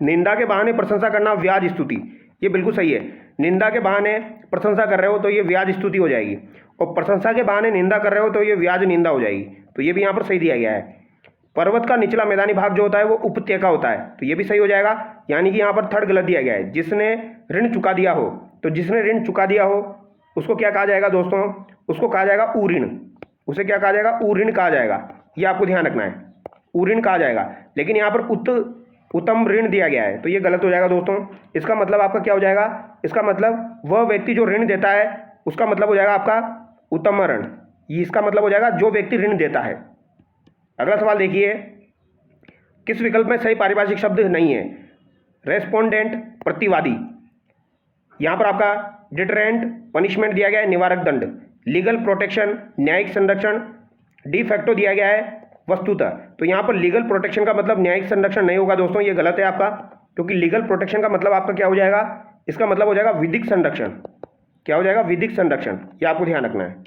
निंदा के बहाने प्रशंसा करना व्याज स्तुति, ये बिल्कुल सही है। निंदा के बहाने प्रशंसा कर रहे हो तो ये व्याज स्तुति हो जाएगी, और प्रशंसा के बहाने निंदा कर रहे हो तो ये व्याज निंदा हो जाएगी, तो ये भी यहाँ पर सही दिया गया है। पर्वत का निचला मैदानी भाग जो होता है वो उपत्यका होता है, तो ये भी सही हो जाएगा। यानी कि यहाँ पर थर्ड गलत दिया गया है, जिसने ऋण चुका दिया हो, तो जिसने ऋण चुका दिया हो उसको क्या कहा जाएगा दोस्तों, उसको कहा जाएगा ऊऋण, उसे क्या कहा जाएगा, ऊऋण कहा जाएगा, ये आपको ध्यान रखना है, ऊऋण कहा जाएगा। लेकिन यहाँ पर उत्तम ऋण दिया गया है, तो ये गलत हो जाएगा दोस्तों। इसका मतलब आपका क्या हो जाएगा, इसका मतलब वह व्यक्ति जो ऋण देता है उसका मतलब हो जाएगा आपका उत्तम ऋण, ये इसका मतलब हो जाएगा जो व्यक्ति ऋण देता है। अगला सवाल देखिए, किस विकल्प में सही पारिभाषिक शब्द नहीं है, रेस्पोंडेंट प्रतिवादी, यहाँ पर आपका डिटरेंट पनिशमेंट दिया गया है, निवारक दंड, लीगल प्रोटेक्शन न्यायिक संरक्षण, डी फैक्टो दिया गया है वस्तुतः, तो यहाँ पर लीगल प्रोटेक्शन का मतलब न्यायिक संरक्षण नहीं होगा दोस्तों, ये गलत है आपका, क्योंकि लीगल प्रोटेक्शन का मतलब आपका क्या हो जाएगा, इसका मतलब हो जाएगा विधिक संरक्षण, क्या हो जाएगा, विधिक संरक्षण, ये आपको ध्यान रखना है।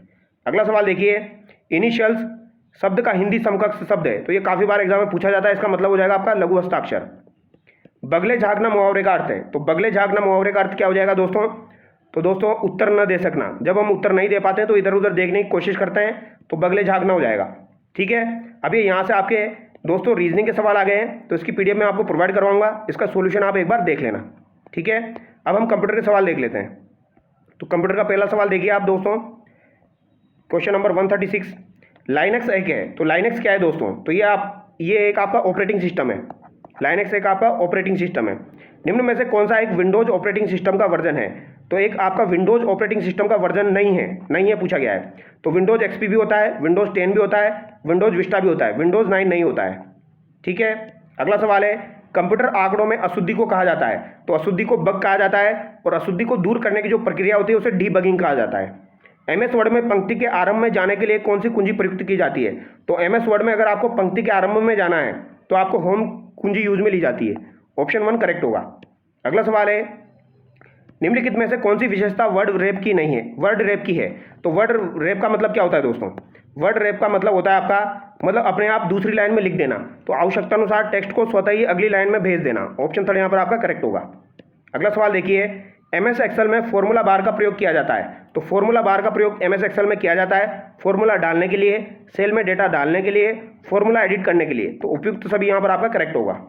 अगला सवाल देखिए, इनिशियल्स शब्द का हिंदी समकक्ष शब्द है, तो ये काफी बार एग्जाम में पूछा जाता है, इसका मतलब हो जाएगा आपका लघु हस्ताक्षर। बगले झांकना मुहावरे का अर्थ है, तो बगले झांकना मुहावरे का अर्थ क्या हो जाएगा दोस्तों, तो दोस्तों उत्तर न दे सकना, जब हम उत्तर नहीं दे पाते हैं तो इधर उधर देखने की कोशिश करते हैं, तो बगले झांकना हो जाएगा। ठीक है, अभी यहाँ से आपके दोस्तों रीजनिंग के सवाल आ गए हैं, तो इसकी पीडीएफ में आपको प्रोवाइड करवाऊंगा, इसका सोल्यूशन आप एक बार देख लेना। ठीक है, अब हम कंप्यूटर के सवाल देख लेते हैं। तो कंप्यूटर का पहला सवाल देखिए आप दोस्तों, क्वेश्चन नंबर 136, लाइनक्स एक है, तो लाइनक्स क्या है दोस्तों, तो ये एक आपका ऑपरेटिंग सिस्टम है, लाइनक्स एक आपका ऑपरेटिंग सिस्टम है। निम्न में से कौन सा एक विंडोज ऑपरेटिंग सिस्टम का वर्जन है, तो एक आपका विंडोज ऑपरेटिंग सिस्टम का वर्जन नहीं है पूछा गया है। तो विंडोज एक्सपी भी होता है, विंडोज 10 भी होता है, विंडोज विस्टा भी होता है, विंडोज 9 नहीं होता है। ठीक है, अगला सवाल है, कंप्यूटर आंकड़ों में अशुद्धि को कहा जाता है, तो अशुद्धि को बग कहा जाता है, और अशुद्धि को दूर करने की जो प्रक्रिया होती है उसे डीबगिंग कहा जाता है। एमएस वर्ड में पंक्ति के आरंभ में जाने के लिए कौन सी कुंजी प्रयुक्त की जाती है, तो एमएस वर्ड में अगर आपको पंक्ति के आरंभ में जाना है तो आपको होम कुंजी यूज में ली जाती है, ऑप्शन 1 करेक्ट होगा। अगला सवाल है, निम्नलिखित में से कौन सी विशेषता वर्ड रेप की नहीं है, वर्ड रेप की है, तो वर्ड रेप का मतलब क्या होता है दोस्तों, वर्ड रेप का मतलब होता है आपका मतलब अपने आप दूसरी लाइन में लिख देना, तो आवश्यकता अनुसार टेक्स्ट को स्वतः ही अगली लाइन में भेज देना, ऑप्शन 3 यहाँ पर आपका करेक्ट होगा। अगला सवाल देखिए, एमएस एक्सेल में फॉर्मूला बार का प्रयोग किया जाता है, तो फॉर्मूला बार का प्रयोग एमएस एक्सेल में किया जाता है फॉर्मूला डालने के लिए, सेल में डेटा डालने के लिए, फॉर्मूला एडिट करने के लिए, तो उपयुक्त सभी यहाँ पर आपका करेक्ट होगा।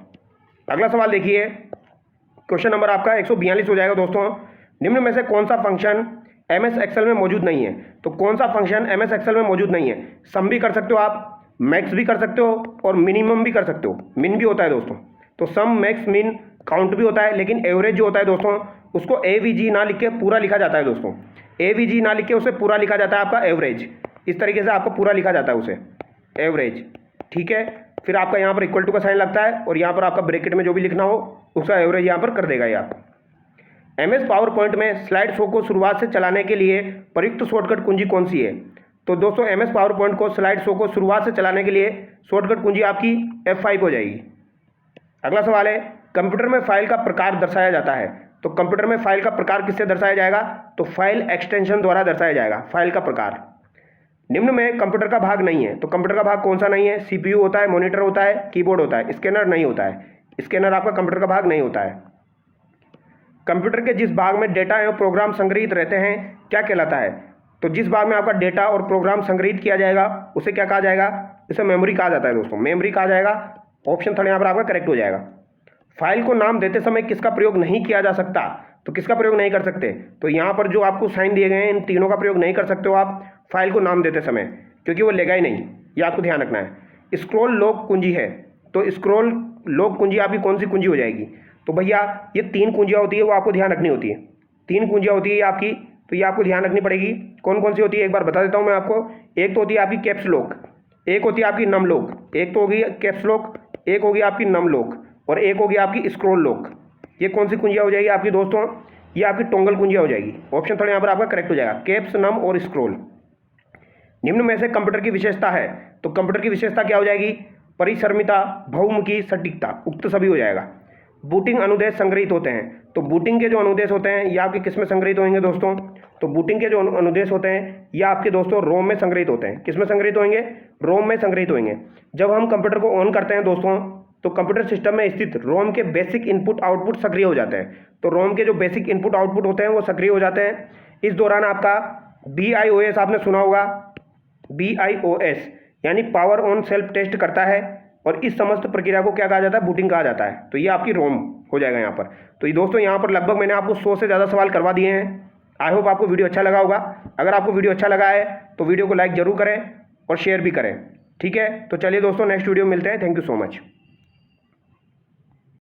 अगला सवाल देखिए, क्वेश्चन नंबर आपका 142 हो जाएगा दोस्तों, निम्न में से कौन सा फंक्शन एमएस एक्सेल में मौजूद नहीं है, तो कौन सा फंक्शन एमएस एक्सेल में मौजूद नहीं है, सम भी कर सकते हो आप, मैक्स भी कर सकते हो, और मिनिमम भी कर सकते हो, मिन भी होता है दोस्तों, तो सम मैक्स मिन काउंट भी होता है, लेकिन एवरेज जो होता है दोस्तों उसको एवीजी ना लिख के पूरा लिखा जाता है दोस्तों, एवीजी ना लिख के उसे पूरा लिखा जाता है आपका एवरेज, इस तरीके से आपको पूरा लिखा जाता है उसे एवरेज। ठीक है, फिर आपका यहाँ पर इक्वल टू का साइन लगता है, और यहाँ पर आपका ब्रैकेट में जो भी लिखना हो उसका एवरेज यहाँ पर कर देगा ये आप। एमएस पावर पॉइंट में स्लाइड शो को शुरुआत से चलाने के लिए प्रयुक्त शॉर्टकट कुंजी कौन सी है, तो दोस्तों एमएस पावर पॉइंट को स्लाइड शो को शुरुआत से चलाने के लिए शॉर्टकट कुंजी आपकी F5 हो जाएगी। अगला सवाल है, कंप्यूटर में फाइल का प्रकार दर्शाया जाता है, तो कंप्यूटर में फाइल का प्रकार किससे दर्शाया जाएगा, तो फाइल एक्सटेंशन द्वारा दर्शाया जाएगा फाइल का प्रकार। निम्न में कंप्यूटर का भाग नहीं है, तो कंप्यूटर का भाग कौन सा नहीं है, सीपीयू होता है, मॉनिटर होता है, कीबोर्ड होता है, स्कैनर नहीं होता है, स्कैनर आपका कंप्यूटर का भाग नहीं होता है। कंप्यूटर के जिस भाग में डेटा एवं प्रोग्राम संग्रहित रहते हैं क्या कहलाता है, तो जिस भाग में आपका डेटा और प्रोग्राम संग्रहित किया जाएगा उसे क्या कहा जाएगा, इसे मेमोरी कहा जाता है दोस्तों, मेमोरी कहा जाएगा, ऑप्शन 3 यहाँ पर आपका करेक्ट हो जाएगा। फाइल को नाम देते समय किसका प्रयोग नहीं किया जा सकता, तो किसका प्रयोग नहीं कर सकते? तो यहाँ पर जो आपको साइन दिए गए हैं इन तीनों का प्रयोग नहीं कर सकते हो आप फाइल को नाम देते समय, क्योंकि वो लेगा ही नहीं, ये आपको ध्यान रखना है। स्क्रॉल लॉक कुंजी है, तो स्क्रॉल लॉक कुंजी आपकी कौन सी कुंजी हो जाएगी? तो भैया ये 3 कुंजियाँ होती है, वो आपको ध्यान रखनी होती है। 3 कुंजियाँ होती है ये आपकी, तो ये आपको ध्यान रखनी पड़ेगी। कौन कौन सी होती है एक बार बता देता हूँ मैं आपको। एक तो होती है आपकी कैप्स लॉक, एक होती है आपकी नम लॉक, एक तो होगी कैप्स लॉक, एक होगी आपकी नम लॉक, और एक होगी आपकी स्क्रॉल लॉक। ये कौन सी कुंजियाँ हो जाएगी आपकी दोस्तों? ये आपकी टोंगल कुंजियाँ हो जाएगी। ऑप्शन थोड़ा यहाँ पर आपका करेक्ट हो जाएगा, कैप्स, नम और स्क्रॉल। निम्न में से कंप्यूटर की विशेषता है, तो कंप्यूटर की विशेषता क्या हो जाएगी? परिसर्मिता, बहुमुखी, सटीकता, उक्त सभी हो जाएगा। बूटिंग अनुदेश संग्रहित होते हैं, तो बूटिंग के जो अनुदेश होते हैं ये आपके किस में संग्रहित होंगे दोस्तों? तो बूटिंग के जो अनुदेश होते हैं ये आपके दोस्तों रोम में संग्रहित होते हैं। किस में संग्रहित होंगे? रोम में संग्रहित होंगे। जब हम कंप्यूटर को ऑन करते हैं दोस्तों, तो कंप्यूटर सिस्टम में स्थित रोम के बेसिक इनपुट आउटपुट सक्रिय हो जाते हैं। तो रोम के जो बेसिक इनपुट आउटपुट होते हैं वो सक्रिय हो जाते हैं। इस दौरान आपका BIOS आपने सुना होगा, BIOS यानी पावर ऑन सेल्फ टेस्ट करता है, और इस समस्त प्रक्रिया को क्या कहा जाता है? बूटिंग कहा जाता है। तो ये आपकी रोम हो जाएगा यहाँ पर। तो ये दोस्तों यहाँ पर लगभग मैंने आपको 100 से ज़्यादा सवाल करवा दिए हैं। आई होप आपको वीडियो अच्छा लगा होगा। अगर आपको वीडियो अच्छा लगा है तो वीडियो को लाइक जरूर करें और शेयर भी करें, ठीक है? तो चलिए दोस्तों नेक्स्ट वीडियो में मिलते हैं। Thank you so much.